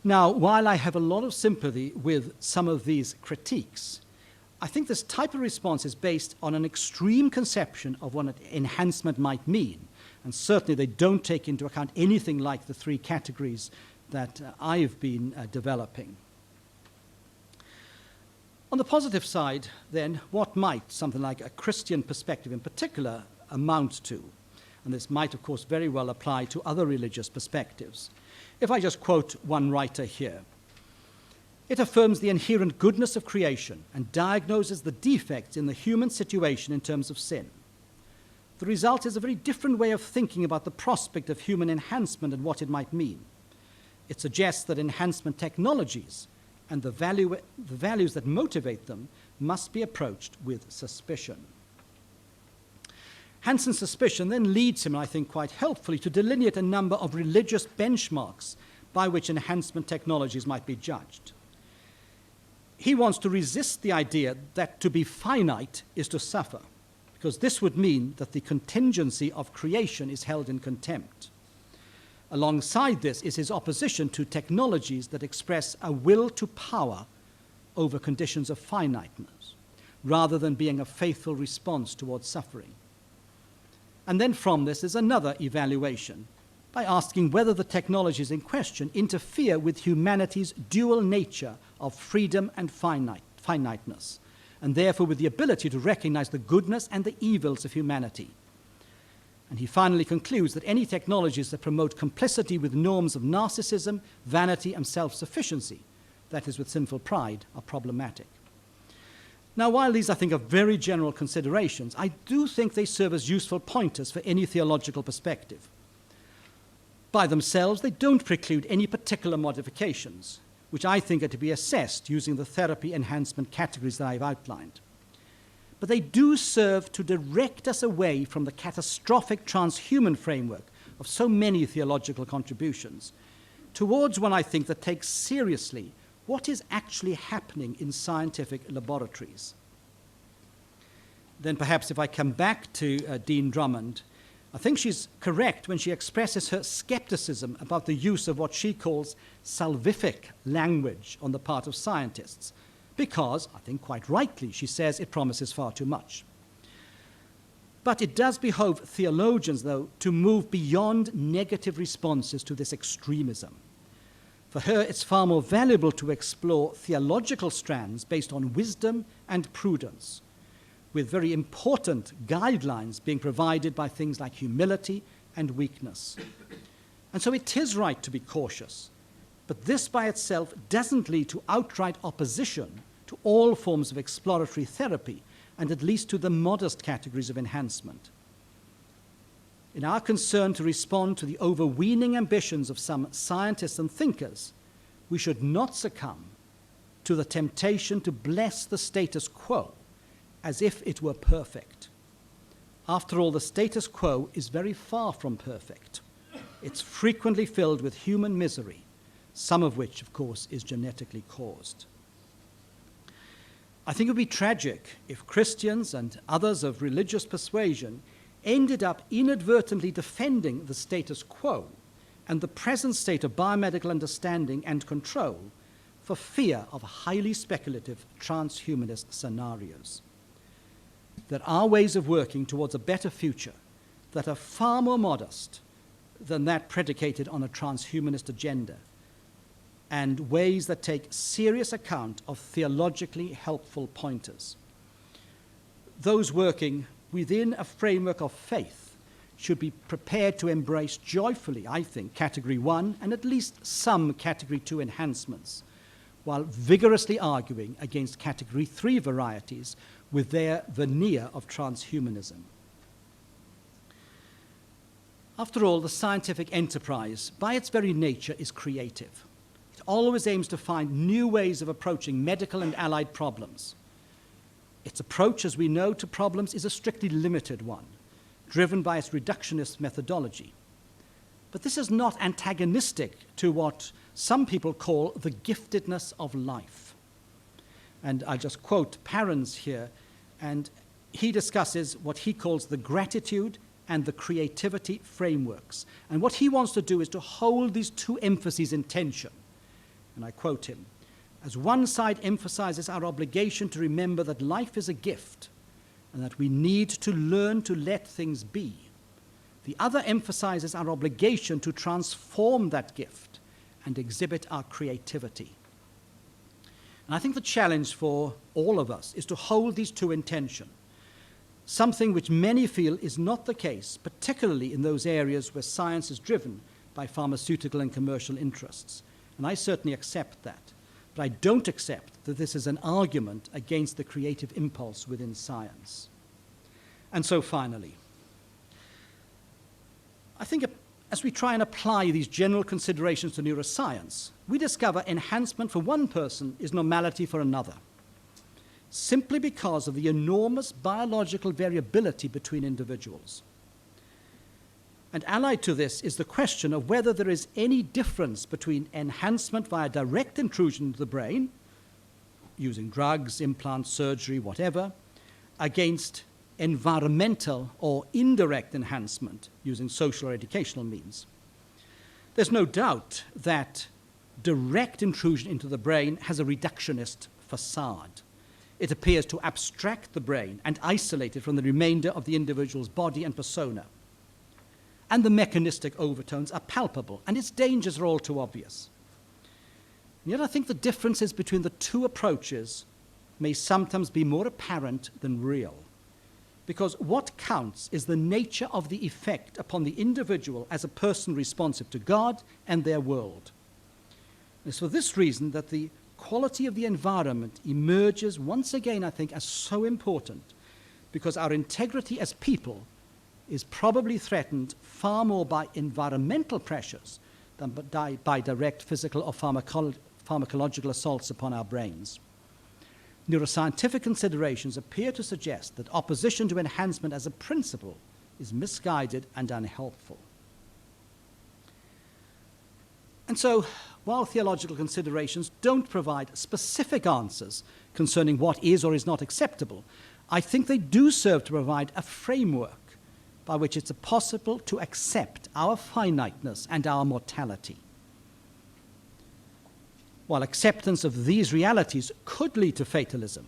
Now, while I have a lot of sympathy with some of these critiques, I think this type of response is based on an extreme conception of what enhancement might mean, and certainly they don't take into account anything like the three categories that I've been developing. On the positive side, then, what might something like a Christian perspective in particular amount to? And this might, of course, very well apply to other religious perspectives. If I just quote one writer here, it affirms the inherent goodness of creation and diagnoses the defects in the human situation in terms of sin. The result is a very different way of thinking about the prospect of human enhancement and what it might mean. It suggests that enhancement technologies and the values that motivate them must be approached with suspicion. Hanson's suspicion then leads him, I think quite helpfully, to delineate a number of religious benchmarks by which enhancement technologies might be judged. He wants to resist the idea that to be finite is to suffer, because this would mean that the contingency of creation is held in contempt. Alongside this is his opposition to technologies that express a will to power over conditions of finiteness, rather than being a faithful response towards suffering. And then from this is another evaluation, by asking whether the technologies in question interfere with humanity's dual nature of freedom and finiteness, and therefore with the ability to recognize the goodness and the evils of humanity. And he finally concludes that any technologies that promote complicity with norms of narcissism, vanity, and self-sufficiency, that is, with sinful pride, are problematic. Now, while these, I think, are very general considerations, I do think they serve as useful pointers for any theological perspective. By themselves, they don't preclude any particular modifications, which I think are to be assessed using the therapy enhancement categories that I've outlined. But they do serve to direct us away from the catastrophic transhuman framework of so many theological contributions towards one, I think, that takes seriously what is actually happening in scientific laboratories. Then perhaps if I come back to Dean Drummond, I think she's correct when she expresses her skepticism about the use of what she calls salvific language on the part of scientists, because, I think quite rightly, she says it promises far too much. But it does behove theologians, though, to move beyond negative responses to this extremism. For her, it's far more valuable to explore theological strands based on wisdom and prudence, with very important guidelines being provided by things like humility and weakness. And so it is right to be cautious, but this by itself doesn't lead to outright opposition to all forms of exploratory therapy, and at least to the modest categories of enhancement. In our concern to respond to the overweening ambitions of some scientists and thinkers, we should not succumb to the temptation to bless the status quo as if it were perfect. After all, the status quo is very far from perfect. It's frequently filled with human misery, some of which, of course, is genetically caused. I think it would be tragic if Christians and others of religious persuasion ended up inadvertently defending the status quo and the present state of biomedical understanding and control for fear of highly speculative transhumanist scenarios. There are ways of working towards a better future that are far more modest than that predicated on a transhumanist agenda, and ways that take serious account of theologically helpful pointers. Those working within a framework of faith should be prepared to embrace joyfully, I think, Category 1 and at least some Category 2 enhancements, while vigorously arguing against Category 3 varieties with their veneer of transhumanism. After all, the scientific enterprise, by its very nature, is creative. It always aims to find new ways of approaching medical and allied problems. Its approach, as we know, to problems is a strictly limited one, driven by its reductionist methodology. But this is not antagonistic to what some people call the giftedness of life. And I just quote Parents here, and he discusses what he calls the gratitude and the creativity frameworks. And what he wants to do is to hold these two emphases in tension. And I quote him, "As one side emphasizes our obligation to remember that life is a gift and that we need to learn to let things be, the other emphasizes our obligation to transform that gift and exhibit our creativity." And I think the challenge for all of us is to hold these two in tension, something which many feel is not the case, particularly in those areas where science is driven by pharmaceutical and commercial interests. And I certainly accept that. But I don't accept that this is an argument against the creative impulse within science. And so finally, I think as we try and apply these general considerations to neuroscience, we discover enhancement for one person is normality for another, simply because of the enormous biological variability between individuals. And allied to this is the question of whether there is any difference between enhancement via direct intrusion into the brain, using drugs, implants, surgery, whatever, against environmental or indirect enhancement using social or educational means. There's no doubt that direct intrusion into the brain has a reductionist facade. It appears to abstract the brain and isolate it from the remainder of the individual's body and persona. And the mechanistic overtones are palpable, and its dangers are all too obvious. And yet I think the differences between the two approaches may sometimes be more apparent than real, because what counts is the nature of the effect upon the individual as a person responsive to God and their world. It's for this reason that the quality of the environment emerges once again, I think, as so important, because our integrity as people is probably threatened far more by environmental pressures than by direct physical or pharmacological assaults upon our brains. Neuroscientific considerations appear to suggest that opposition to enhancement as a principle is misguided and unhelpful. And so, while theological considerations don't provide specific answers concerning what is or is not acceptable, I think they do serve to provide a framework by which it's possible to accept our finiteness and our mortality. While acceptance of these realities could lead to fatalism,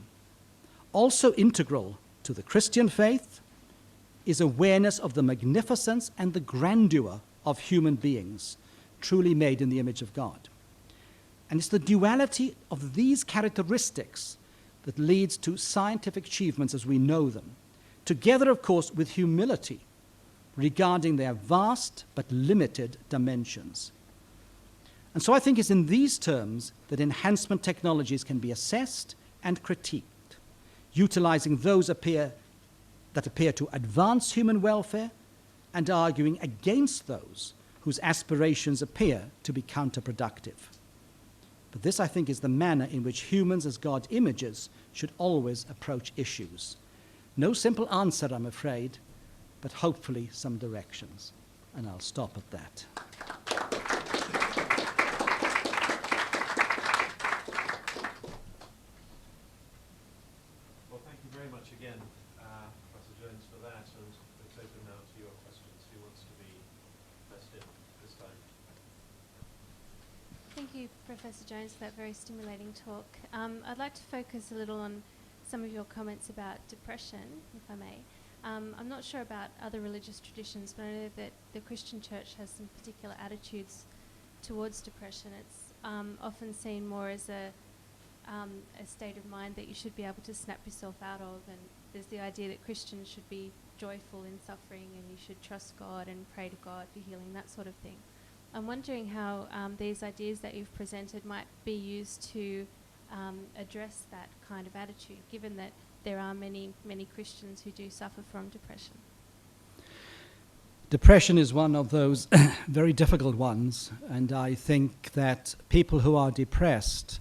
also integral to the Christian faith is awareness of the magnificence and the grandeur of human beings, truly made in the image of God. And it's the duality of these characteristics that leads to scientific achievements as we know them, together, of course, with humility regarding their vast but limited dimensions. And so I think it's in these terms that enhancement technologies can be assessed and critiqued, utilizing those that appear to advance human welfare and arguing against those whose aspirations appear to be counterproductive. But this, I think, is the manner in which humans as God images should always approach issues. No simple answer, I'm afraid, but hopefully some directions. And I'll stop at that. Well, thank you very much again, Professor Jones, for that. And let's open now to your questions. Who wants to be first in this time? Thank you, Professor Jones, for that very stimulating talk. I'd like to focus a little on some of your comments about depression, if I may. I'm not sure about other religious traditions, but I know that the Christian church has some particular attitudes towards depression. It's often seen more as a state of mind that you should be able to snap yourself out of, and there's the idea that Christians should be joyful in suffering and you should trust God and pray to God for healing, that sort of thing. I'm wondering how these ideas that you've presented might be used to address that kind of attitude, given that there are many, many Christians who do suffer from depression. Depression is one of those very difficult ones, and I think that people who are depressed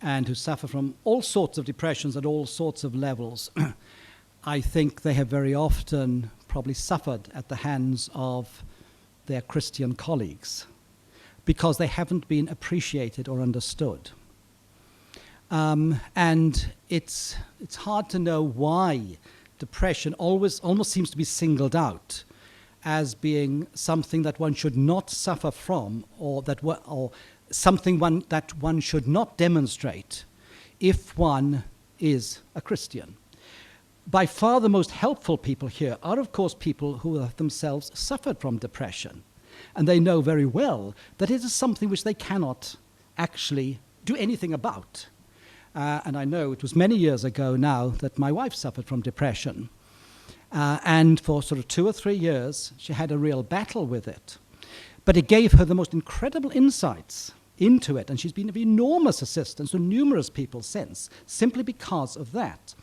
and who suffer from all sorts of depressions at all sorts of levels, I think they have very often probably suffered at the hands of their Christian colleagues because they haven't been appreciated or understood. And it's hard to know why depression almost seems to be singled out as being something that one should not suffer from, or something that one should not demonstrate if one is a Christian. By far the most helpful people here are, of course, people who have themselves suffered from depression. And they know very well that it is something which they cannot actually do anything about. And I know it was many years ago now that my wife suffered from depression. And for sort of 2 or 3 years, she had a real battle with it. But it gave her the most incredible insights into it. And she's been of enormous assistance to numerous people since, simply because of that.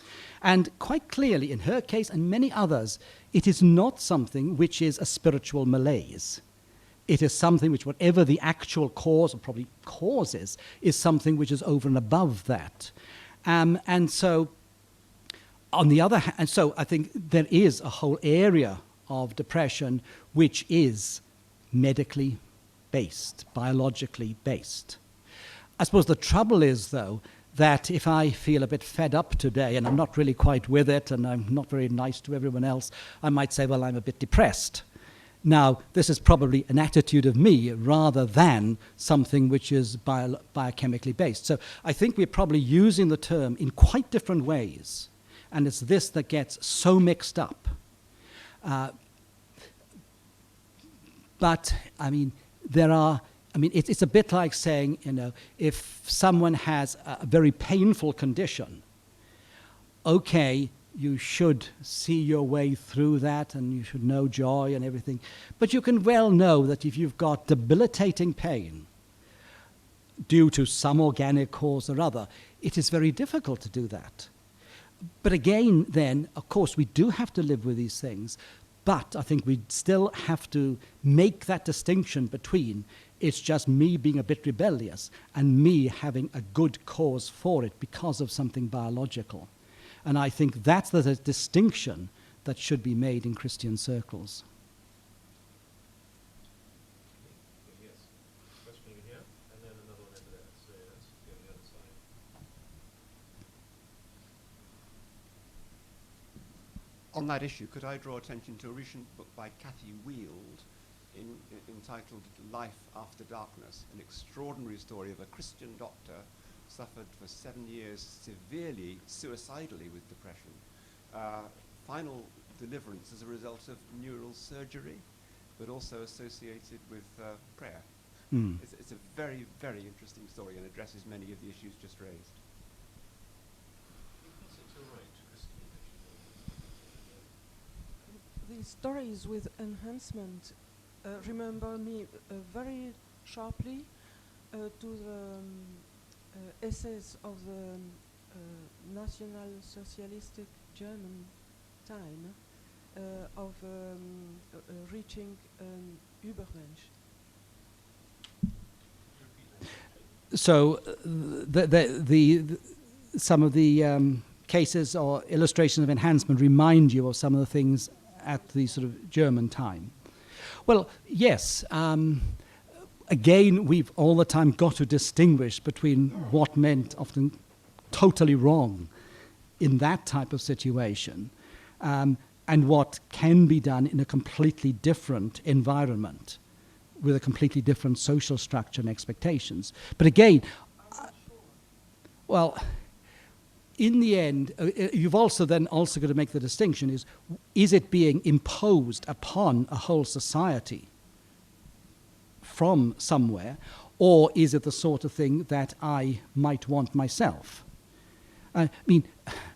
And quite clearly, in her case and many others, it is not something which is a spiritual malaise. It is something which, whatever the actual cause, or probably causes, is something which is over and above that. And so, on the other hand, and so I think there is a whole area of depression which is medically based, biologically based. I suppose the trouble is, though, that if I feel a bit fed up today and I'm not really quite with it and I'm not very nice to everyone else, I might say, well, I'm a bit depressed. Now, this is probably an attitude of me rather than something which is biochemically based. So I think we're probably using the term in quite different ways, and it's this that gets so mixed up. But, I mean, it's a bit like saying, if someone has a very painful condition, okay, you should see your way through that and you should know joy and everything. But you can well know that if you've got debilitating pain due to some organic cause or other, it is very difficult to do that. But again, then, of course, we do have to live with these things. But I think we still have to make that distinction between it's just me being a bit rebellious and me having a good cause for it because of something biological. And I think that's the distinction that should be made in Christian circles. Yes. Question over here, and then another one over there. So let's go on the other side. On that issue, could I draw attention to a recent book by Cathy Weald entitled Life After Darkness, an extraordinary story of a Christian doctor suffered for 7 years severely, suicidally with depression. Final deliverance as a result of neural surgery, but also associated with prayer. Mm. It's a very, very interesting story and addresses many of the issues just raised. The stories with enhancement remember me very sharply to the essays of the National Socialistic German time of reaching Übermensch. So some of the cases or illustrations of enhancement remind you of some of the things at the sort of German time. Well, yes. Again, we've all the time got to distinguish between what meant often totally wrong in that type of situation and what can be done in a completely different environment with a completely different social structure and expectations. But again, well, in the end, you've also then also got to make the distinction is it being imposed upon a whole society from somewhere, or is it the sort of thing that I might want myself? I mean,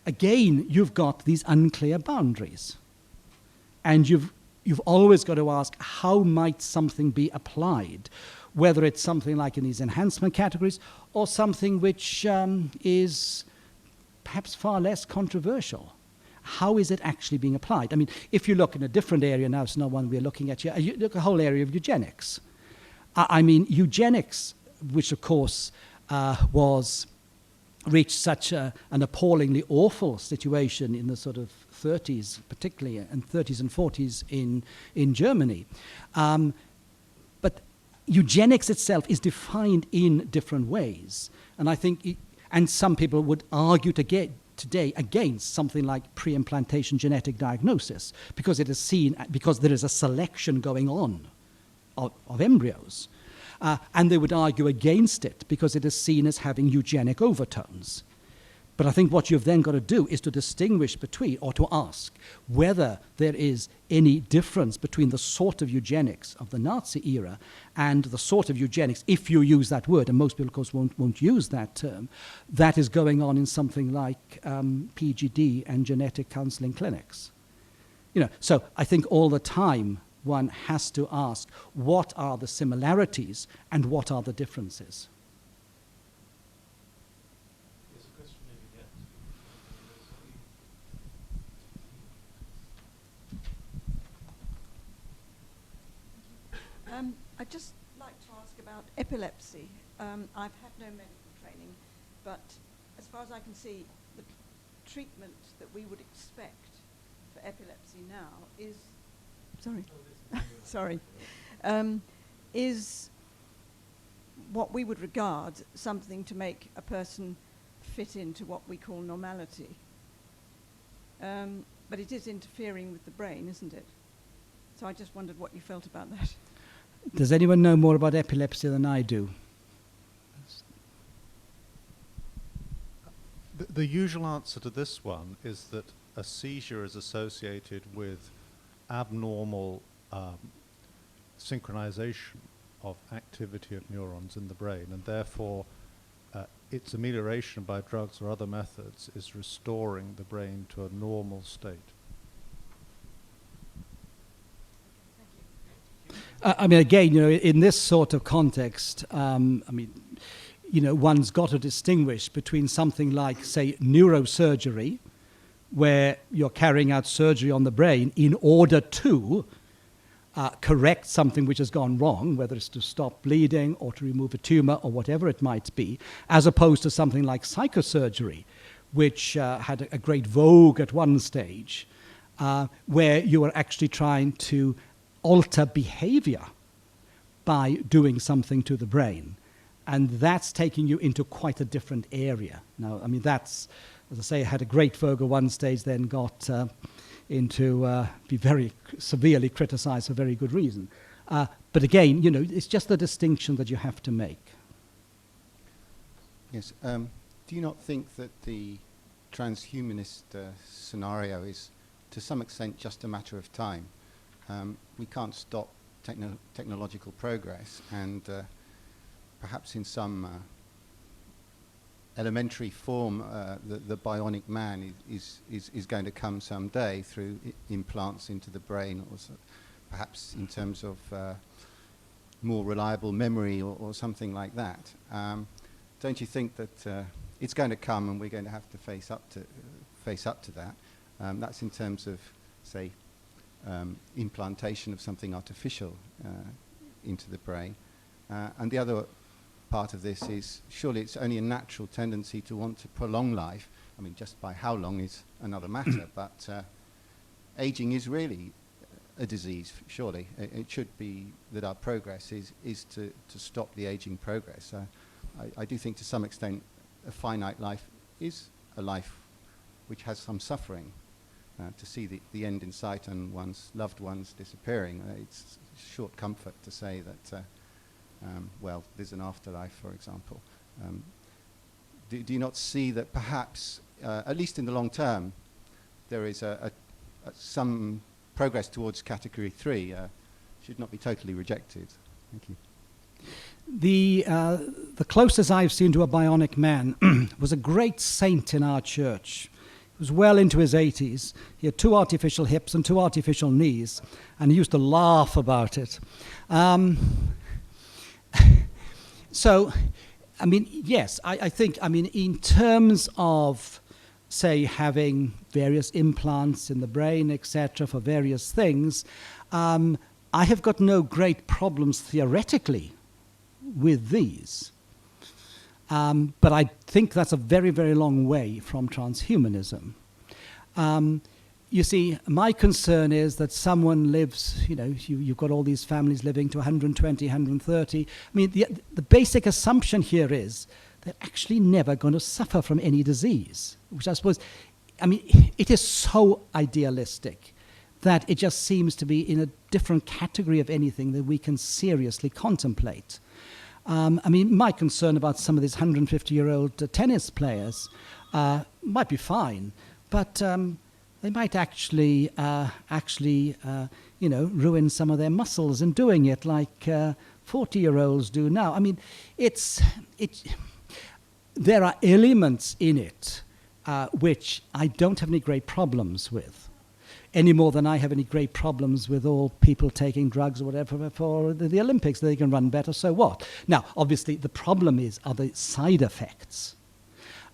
again, you've got these unclear boundaries. And you've always got to ask, how might something be applied? Whether it's something like in these enhancement categories, or something which is perhaps far less controversial. How is it actually being applied? I mean, if you look in a different area now, it's not one we're looking at here, you look at the whole area of eugenics. I mean, eugenics, which of course was reached such an appallingly awful situation in the sort of 30s, particularly, and 30s and 40s in Germany. But eugenics itself is defined in different ways. And I think, and some people would argue today against something like pre-implantation genetic diagnosis because it is seen, because there is a selection going on of embryos. And they would argue against it because it is seen as having eugenic overtones. But I think what you've then got to do is to distinguish between, or to ask, whether there is any difference between the sort of eugenics of the Nazi era and the sort of eugenics, if you use that word, and most people, of course, won't use that term, that is going on in something like PGD and genetic counseling clinics. You know, so I think all the time one has to ask, what are the similarities and what are the differences? I'd just like to ask about epilepsy. I've had no medical training, but as far as I can see, the treatment that we would expect for epilepsy now is, is what we would regard something to make a person fit into what we call normality. But it is interfering with the brain, isn't it? So I just wondered what you felt about that. Does anyone know more about epilepsy than I do? The usual answer to this one is that a seizure is associated with abnormal synchronization of activity of neurons in the brain, and therefore its amelioration by drugs or other methods is restoring the brain to a normal state. I mean, again, you know, in this sort of context, I mean, you know, one's got to distinguish between something like, say, neurosurgery, where you're carrying out surgery on the brain in order to correct something which has gone wrong, whether it's to stop bleeding or to remove a tumor or whatever it might be, as opposed to something like psychosurgery, which had a great vogue at one stage, where you are actually trying to alter behavior by doing something to the brain. And that's taking you into quite a different area. Now, I mean, that's, as I say, had a great vogue at one stage, then got into be very severely criticized for very good reason. But again, you know, it's just the distinction that you have to make. Yes. Do you not think that the transhumanist scenario is, to some extent, just a matter of time? We can't stop technological progress, and perhaps in some elementary form, the bionic man is going to come someday through implants into the brain, or perhaps in terms of more reliable memory or something like that. Don't you think that it's going to come, and we're going to have to face up to that? That's in terms of, say, implantation of something artificial into the brain. And the other part of this is, surely it's only a natural tendency to want to prolong life. I mean, just by how long is another matter, but aging is really a disease, surely. It should be that our progress is to stop the aging progress. I do think to some extent a finite life is a life which has some suffering. To see the end in sight and one's loved ones disappearing, it's short comfort to say that, well, there's an afterlife, for example. Do you not see that perhaps, at least in the long term, there is some progress towards category 3 should not be totally rejected? Thank you. The closest I've seen to a bionic man was a great saint in our church. He was well into his 80s. He had 2 artificial hips and 2 artificial knees, and he used to laugh about it. So, I mean, yes, I think, I mean, in terms of, say, having various implants in the brain, etc., for various things, I have got no great problems theoretically with these. But I think that's a very, very long way from transhumanism. You see, my concern is that someone lives, you know, you've got all these families living to 120, 130. I mean, the basic assumption here is they're actually never going to suffer from any disease, which I suppose, I mean, it is so idealistic that it just seems to be in a different category of anything that we can seriously contemplate. I mean, my concern about some of these 150-year-old tennis players might be fine, but they might actually, you know, ruin some of their muscles in doing it, like 40-year-olds do now. I mean, there are elements in it which I don't have any great problems with, any more than I have any great problems with all people taking drugs or whatever for the Olympics. They can run better, so what? Now, obviously, the problem are the side effects.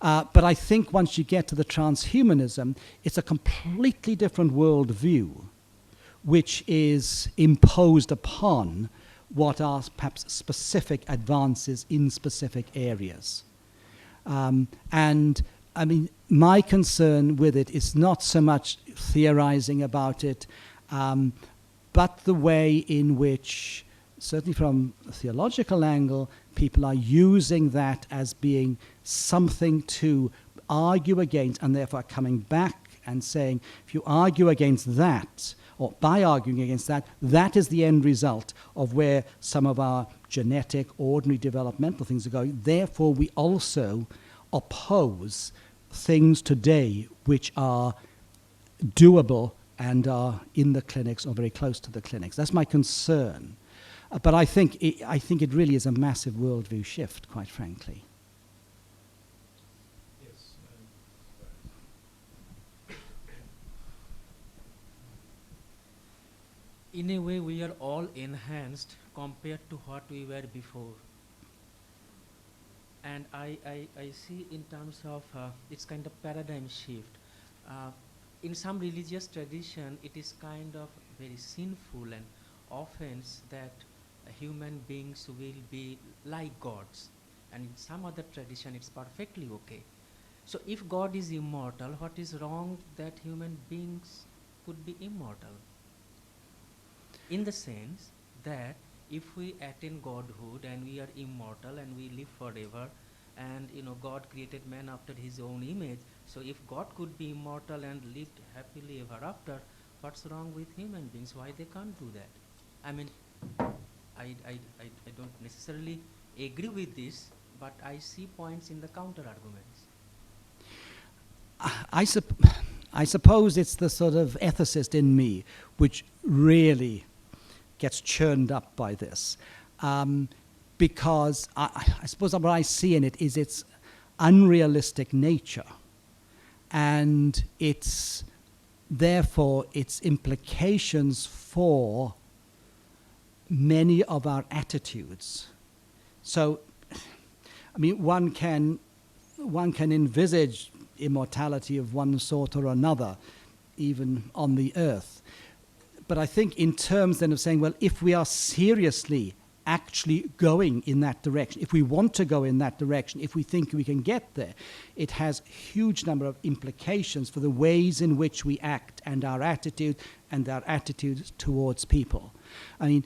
But I think once you get to the transhumanism, it's a completely different worldview, which is imposed upon what are perhaps specific advances in specific areas. And I mean, my concern with it is not so much theorizing about it, but the way in which, certainly from a theological angle, people are using that as being something to argue against, and therefore coming back and saying, if you argue against that, or by arguing against that, that is the end result of where some of our genetic, ordinary developmental things are going. Therefore, we also oppose things today which are doable and are in the clinics or very close to the clinics. That's my concern. But I think it really is a massive worldview shift, quite frankly. Yes. In a way, we are all enhanced compared to what we were before. And I see in terms of, it's kind of paradigm shift. in some religious tradition, it is kind of very sinful and offense that human beings will be like gods. And in some other tradition, it's perfectly okay. So if God is immortal, what is wrong that human beings could be immortal? In the sense that if we attain godhood and we are immortal and we live forever, and God created man after his own image, so if God could be immortal and lived happily ever after, what's wrong with human beings? Why they can't do that? I mean, I don't necessarily agree with this, but I see points in the counter arguments. I suppose it's the sort of ethicist in me which really gets churned up by this. Because I suppose what I see in it is its unrealistic nature, and therefore its implications for many of our attitudes. So, I mean, one can envisage immortality of one sort or another, even on the earth. But I think in terms then of saying, well, if we are seriously actually going in that direction, if we want to go in that direction, if we think we can get there, it has a huge number of implications for the ways in which we act and our attitudes towards people. I mean,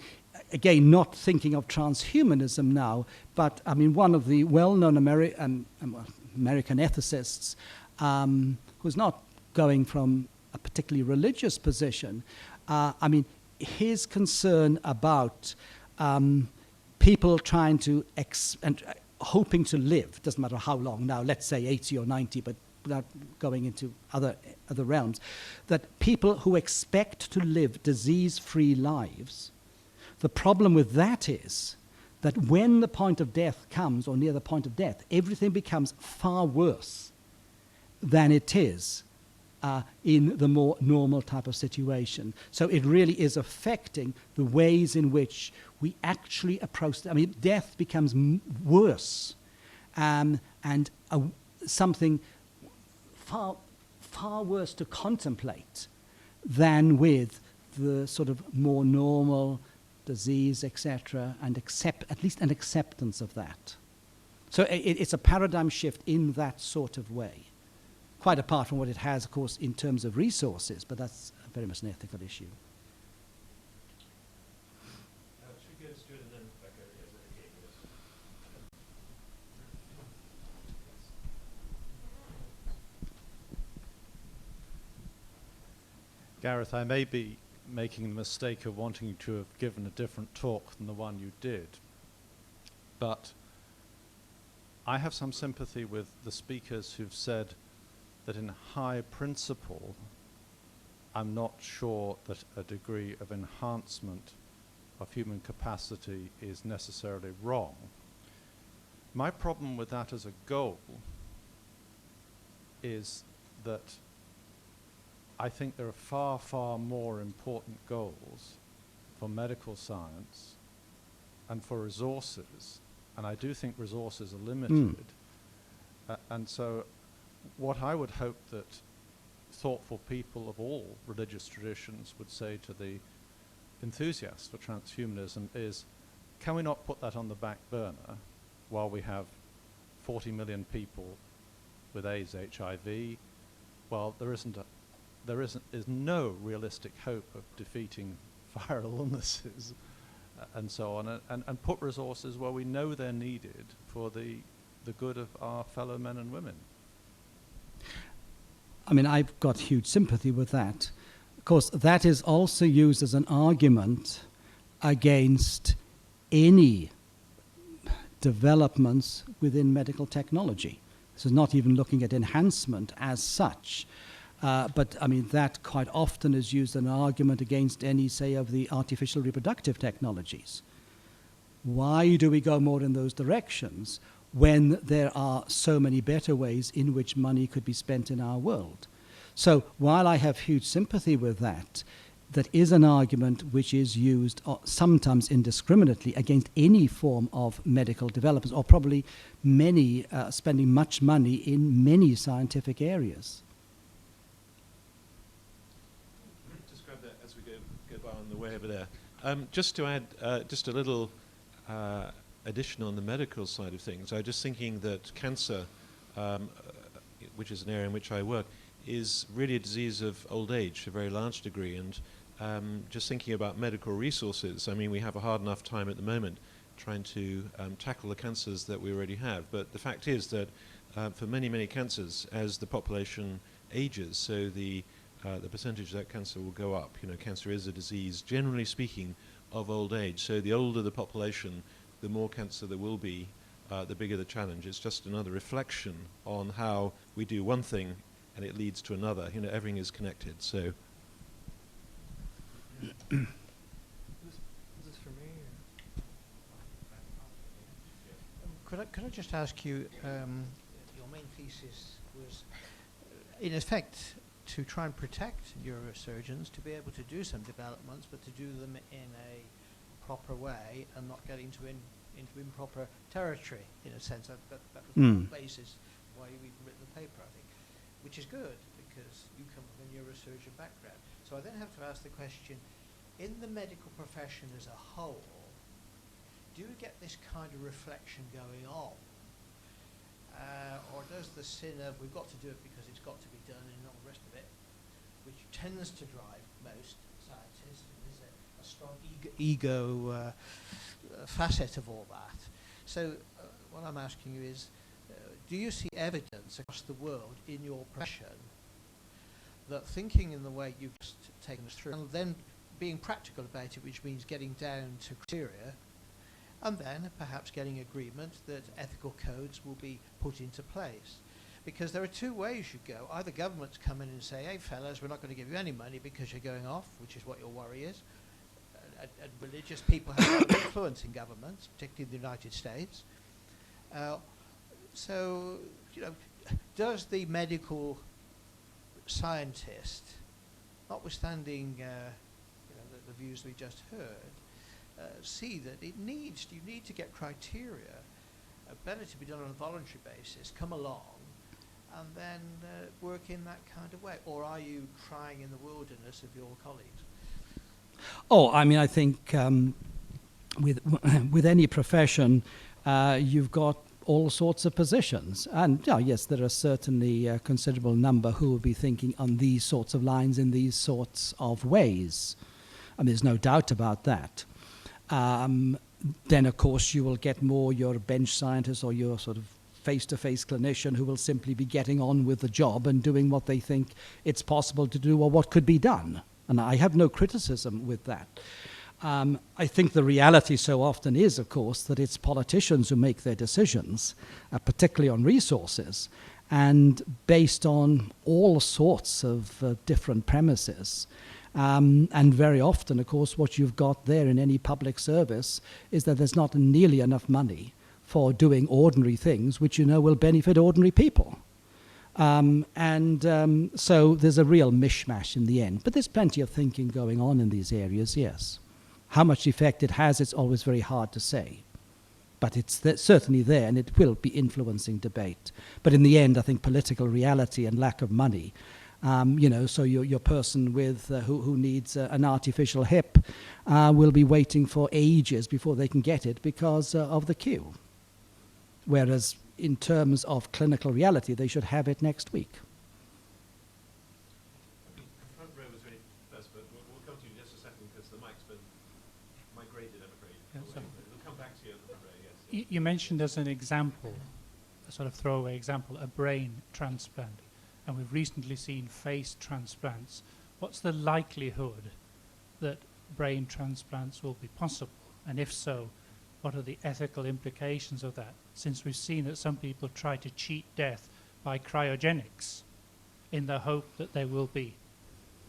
again, not thinking of transhumanism now, but I mean, one of the well-known American ethicists, who's not going from a particularly religious position, I mean, his concern about people trying to hoping to live, doesn't matter how long now, let's say 80 or 90, but without going into other realms, that people who expect to live disease-free lives, the problem with that is that when the point of death comes, or near the point of death, everything becomes far worse than it is in the more normal type of situation. So it really is affecting the ways in which we actually approach. I mean, death becomes worse, and something far worse to contemplate than with the sort of more normal disease, etc., and at least an acceptance of that. So it's a paradigm shift in that sort of way. Quite apart from what it has, of course, in terms of resources, but that's very much an ethical issue. Gareth, I may be making the mistake of wanting you to have given a different talk than the one you did, but I have some sympathy with the speakers who've said that in high principle, I'm not sure that a degree of enhancement of human capacity is necessarily wrong. My problem with that as a goal is that I think there are far, far more important goals for medical science and for resources, and I do think resources are limited. And so what I would hope that thoughtful people of all religious traditions would say to the enthusiasts for transhumanism is, can we not put that on the back burner while we have 40 million people with AIDS, HIV, while there is no realistic hope of defeating viral illnesses and so on, and put resources where we know they're needed for the good of our fellow men and women. I mean, I've got huge sympathy with that. Of course, that is also used as an argument against any developments within medical technology. This is not even looking at enhancement as such. But, I mean, that quite often is used as an argument against any, say, of the artificial reproductive technologies. Why do we go more in those directions when there are so many better ways in which money could be spent in our world? So while I have huge sympathy with that, that is an argument which is used sometimes indiscriminately against any form of medical development, or probably many spending much money in many scientific areas. Sorry, over there. Just to add just a little addition on the medical side of things, I was just thinking that cancer, which is an area in which I work, is really a disease of old age to a very large degree. And just thinking about medical resources, I mean, we have a hard enough time at the moment trying to tackle the cancers that we already have. But the fact is that for many, many cancers, as the population ages, so the percentage of that cancer will go up. You know, cancer is a disease, generally speaking, of old age. So the older the population, the more cancer there will be, the bigger the challenge. It's just another reflection on how we do one thing and it leads to another. You know, everything is connected. So. Is this for me? Could I just ask you, your main thesis was, in effect, to try and protect neurosurgeons, to be able to do some developments, but to do them in a proper way and not get into improper territory, in a sense. That was the basis why we've written the paper, I think, which is good because you come from a neurosurgeon background. So I then have to ask the question, in the medical profession as a whole, do you get this kind of reflection going on? Or does the sin of we've got to do it because it's got to be done and all the rest of it, which tends to drive most scientists, and there's a strong ego facet of all that. So what I'm asking you is, do you see evidence across the world in your profession that thinking in the way you've just taken us through, and then being practical about it, which means getting down to criteria, and then perhaps getting agreement that ethical codes will be put into place? Because there are two ways you go. Either governments come in and say, hey fellas, we're not going to give you any money because you're going off, which is what your worry is. And religious people have a lot of influence in governments, particularly in the United States. So, you know, does the medical scientist, notwithstanding the views we just heard, see that you need to get criteria, better to be done on a voluntary basis, come along, and then work in that kind of way? Or are you trying in the wilderness of your colleagues? Oh, I mean, I think with any profession, you've got all sorts of positions. And yes, there are certainly a considerable number who will be thinking on these sorts of lines in these sorts of ways. And there's no doubt about that. Then, of course, you will get more your bench scientist or your sort of face-to-face clinician who will simply be getting on with the job and doing what they think it's possible to do or what could be done. And I have no criticism with that. I think the reality so often is, of course, that it's politicians who make their decisions, particularly on resources, and based on all sorts of different premises. And very often, of course, what you've got there in any public service is that there's not nearly enough money for doing ordinary things which you know will benefit ordinary people. So there's a real mishmash in the end. But there's plenty of thinking going on in these areas, yes. How much effect it has, it's always very hard to say. But it's certainly there, and it will be influencing debate. But in the end, I think political reality and lack of money, so your person with who needs an artificial hip will be waiting for ages before they can get it because of the queue. Whereas in terms of clinical reality, they should have it next week. The front row was really first, but we'll come to you in just a second because the mic's been migrated, I'm afraid. Yeah, we'll come back to you at the front row, yes. You mentioned as an example, a sort of throwaway example, a brain transplant. And we've recently seen face transplants. What's the likelihood that brain transplants will be possible? And if so, what are the ethical implications of that? Since we've seen that some people try to cheat death by cryogenics in the hope that they will be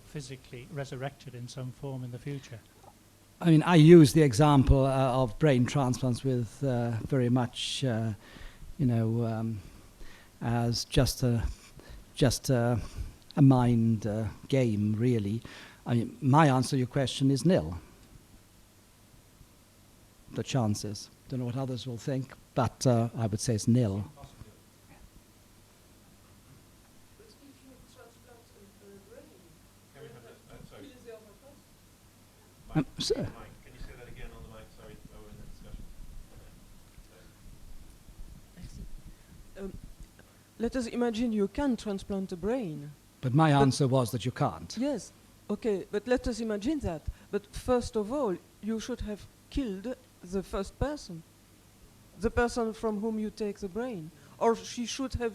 physically resurrected in some form in the future. I mean, I use the example of brain transplants with very much, as just a mind game, really. I mean, my answer to your question is nil. The chances. Don't know what others will think, but I would say it's nil. So, Can you say that again on the mic? Sorry, we're in the discussion. Let us imagine you can transplant a brain. but my answer was that you can't. Yes, okay, but let us imagine that. But first of all, you should have killed the first person, the person from whom you take the brain. Or she should have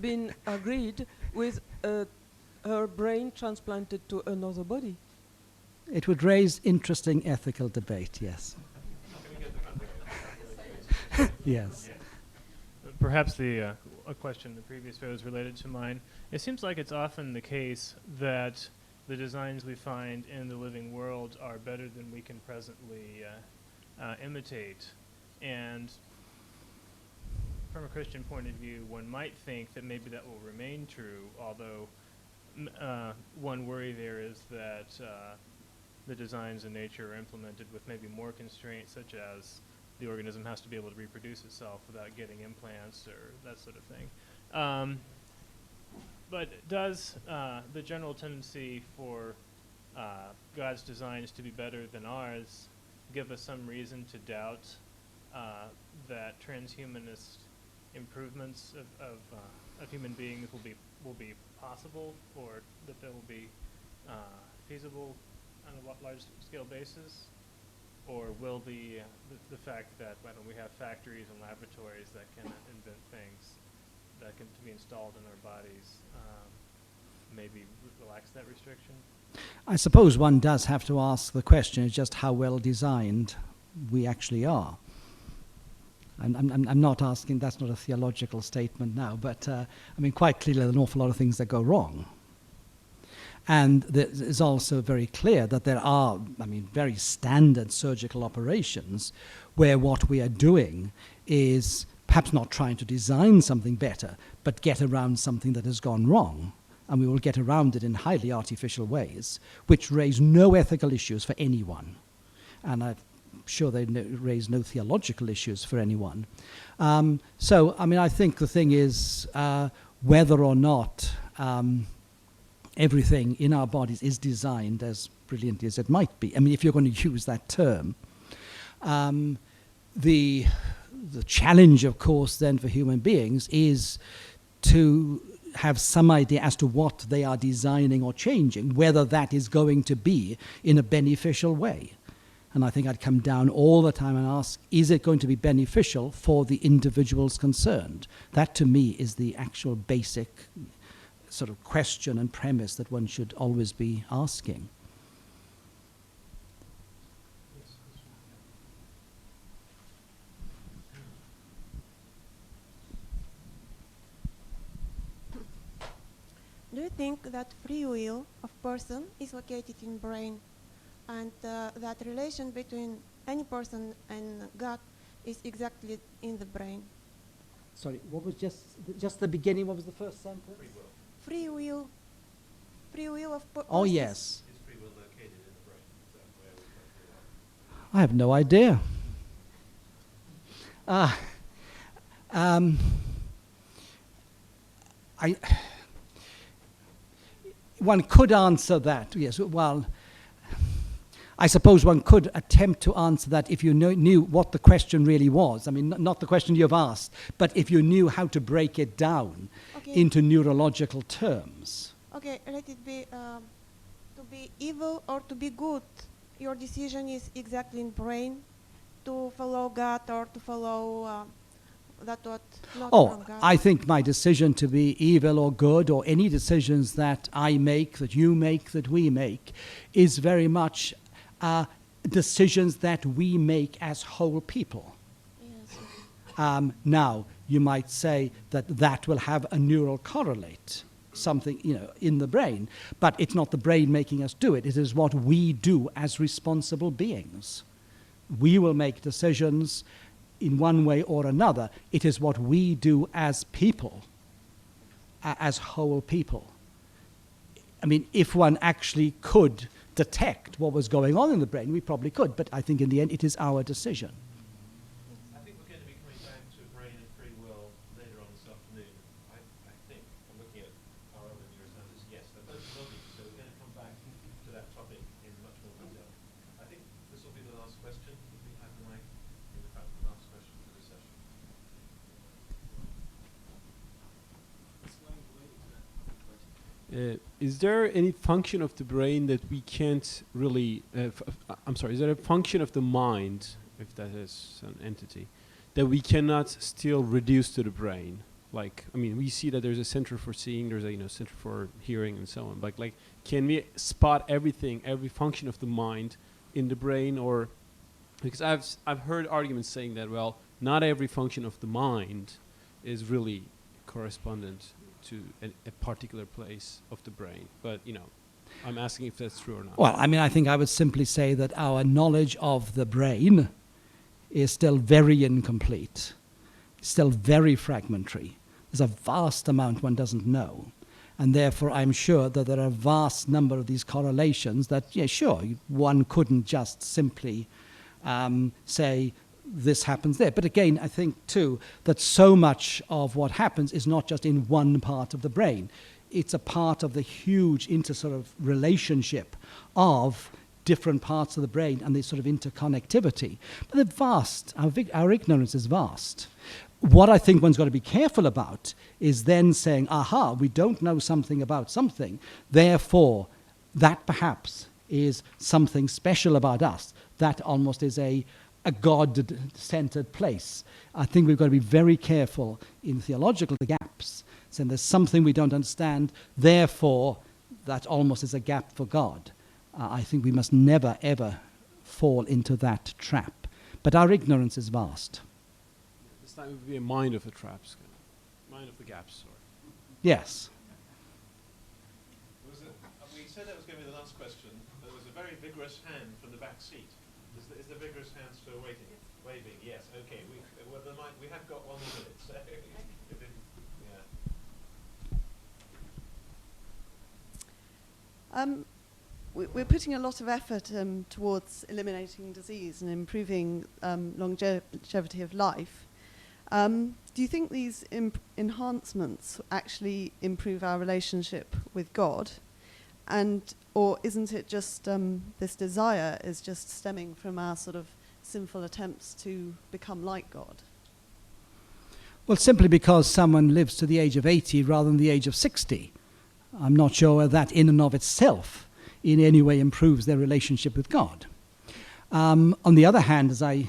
been agreed with her brain transplanted to another body. It would raise interesting ethical debate, yes. Yes. Perhaps a question the previous row is related to mine. It seems like it's often the case that the designs we find in the living world are better than we can presently imitate. And from a Christian point of view, one might think that maybe that will remain true, although one worry there is that the designs in nature are implemented with maybe more constraints, such as the organism has to be able to reproduce itself without getting implants or that sort of thing. But does the general tendency for God's designs to be better than ours give us some reason to doubt that transhumanist improvements of human beings will be possible, or that they will be feasible on a large scale basis? Or will the fact that we have factories and laboratories that can invent things that can be installed in our bodies maybe relax that restriction? I suppose one does have to ask the question, is just how well designed we actually are. I'm not asking, that's not a theological statement now, but I mean, quite clearly there are an awful lot of things that go wrong. And it's also very clear that there are, I mean, very standard surgical operations where what we are doing is perhaps not trying to design something better, but get around something that has gone wrong. And we will get around it in highly artificial ways, which raise no ethical issues for anyone. And I'm sure they raise no theological issues for anyone. So, I mean, I think the thing is whether or not everything in our bodies is designed as brilliantly as it might be. I mean, if you're going to use that term. The challenge, of course, then for human beings is to have some idea as to what they are designing or changing, whether that is going to be in a beneficial way. And I think I'd come down all the time and ask, is it going to be beneficial for the individuals concerned? That, to me, is the actual basic sort of question and premise that one should always be asking. Do you think that free will of person is located in brain, and that relation between any person and God is exactly in the brain? Sorry, what was just the beginning? What was the first sentence? Free will. Free will of person. Oh, yes. Is free will located in the brain? Is that where we come from? I have no idea. One could answer that, yes. Well, I suppose one could attempt to answer that if you knew what the question really was. I mean, not the question you've asked, but if you knew how to break it down into neurological terms. Okay, let it be to be evil or to be good. Your decision is exactly in brain, to follow God or to follow that what not from God. I think my decision to be evil or good, or any decisions that I make, that you make, that we make, is very much decisions that we make as whole people. Yes. Now, you might say that that will have a neural correlate, something, in the brain, but it's not the brain making us do it. It is what we do as responsible beings. We will make decisions in one way or another. It is what we do as people, as whole people. I mean, if one actually could detect what was going on in the brain, we probably could, but I think in the end it is our decision. I think we're going to be coming back to brain and free will later on this afternoon. I think, I'm looking at our other neuroscientists, yes, they're both nodding, so we're going to come back to that topic in much more detail. Is there any function of the brain that we can't really, I'm sorry, is there a function of the mind, if that is an entity, that we cannot still reduce to the brain? Like, I mean, we see that there's a center for seeing, there's a center for hearing and so on. But like, can we spot everything, every function of the mind in the brain? Or, because I've heard arguments saying that, well, not every function of the mind is really correspondent to a particular place of the brain. But, I'm asking if that's true or not. Well, I mean, I think I would simply say that our knowledge of the brain is still very incomplete, still very fragmentary. There's a vast amount one doesn't know. And therefore, I'm sure that there are a vast number of these correlations that, yeah, sure, one couldn't just simply say this happens there. But again, I think, too, that so much of what happens is not just in one part of the brain. It's a part of the huge relationship of different parts of the brain and this sort of interconnectivity. But they're vast. Our ignorance is vast. What I think one's got to be careful about is then saying, aha, we don't know something about something, therefore that perhaps is something special about us. That almost is a God-centered place. I think we've got to be very careful in theological gaps, saying there's something we don't understand, therefore that almost is a gap for God. I think we must never, ever fall into that trap. But our ignorance is vast. This time it would be a mind of the traps, mind of the gaps, sorry. Yes. We said that was going to be the last question. There was a very vigorous hand from the back seat. Is the vigorous hand still waiting? Waving, yes. Okay. We have got 1 minute. So We're putting a lot of effort towards eliminating disease and improving longevity of life. Do you think these enhancements actually improve our relationship with God? Or isn't it just this desire is just stemming from our sort of sinful attempts to become like God? Well, simply because someone lives to the age of 80 rather than the age of 60. I'm not sure that in and of itself in any way improves their relationship with God. On the other hand, as I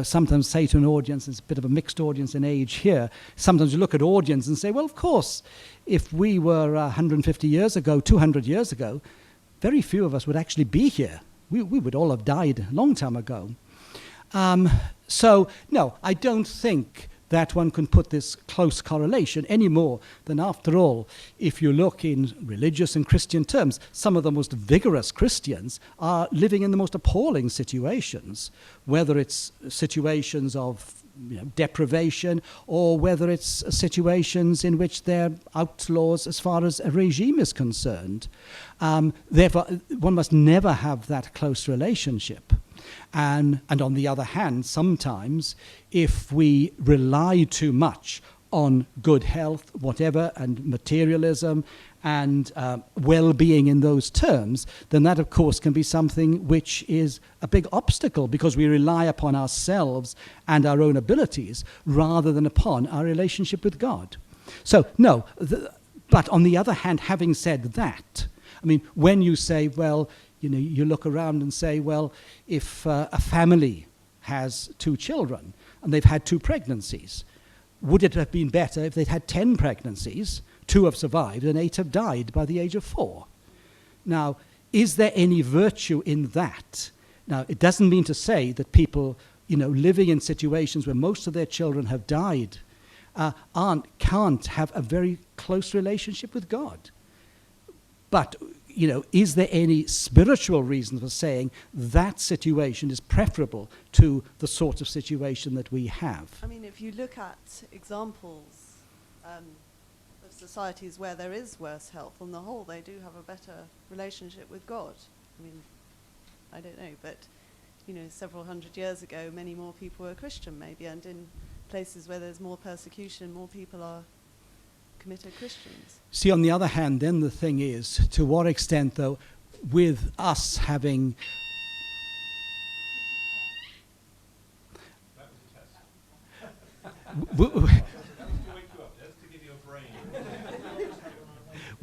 sometimes say to an audience, it's a bit of a mixed audience in age here, sometimes you look at audience and say, well, of course, if we were 150 years ago, 200 years ago, very few of us would actually be here. We would all have died a long time ago. So, no, I don't think that one can put this close correlation any more than, after all, if you look in religious and Christian terms, some of the most vigorous Christians are living in the most appalling situations, whether it's situations of deprivation or whether it's situations in which they're outlaws as far as a regime is concerned. Therefore, one must never have that close relationship. And on the other hand, sometimes if we rely too much on good health, whatever, and materialism and well-being in those terms, then that, of course, can be something which is a big obstacle because we rely upon ourselves and our own abilities rather than upon our relationship with God. So, no, but on the other hand, having said that, I mean, when you say, well, you look around and say, well, if a family has 2 children and they've had 2 pregnancies, would it have been better if they'd had 10 pregnancies, 2 have survived and 8 have died by the age of 4? Now, is there any virtue in that? Now, it doesn't mean to say that people, living in situations where most of their children have died can't have a very close relationship with God. But is there any spiritual reason for saying that situation is preferable to the sort of situation that we have? I mean, if you look at examples of societies where there is worse health, on the whole, they do have a better relationship with God. I mean, I don't know, but, several hundred years ago, many more people were Christian, maybe, and in places where there's more persecution, more people are committed Christians. See, on the other hand, then the thing is, to what extent, though, with us having... That was a test. That was to wake you up. That's to give you a brain.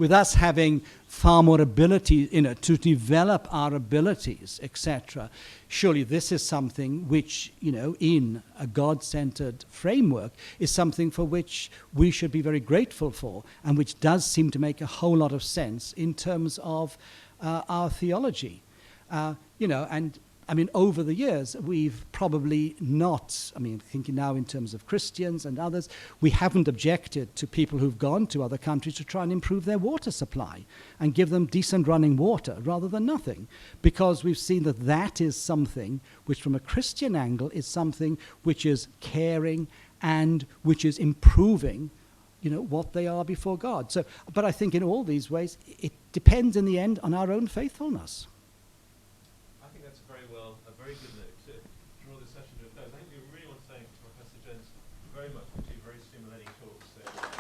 with us having far more ability, to develop our abilities, etc. Surely this is something which, in a God-centered framework, is something for which we should be very grateful for, and which does seem to make a whole lot of sense in terms of our theology. And I mean, over the years, we've probably not, thinking now in terms of Christians and others, we haven't objected to people who've gone to other countries to try and improve their water supply and give them decent running water rather than nothing, because we've seen that that is something which, from a Christian angle, is something which is caring and which is improving, what they are before God. So, but I think in all these ways, it depends in the end on our own faithfulness. A very good note to draw this session to a close. I think we really want to thank Professor Jones very much for two very stimulating talks.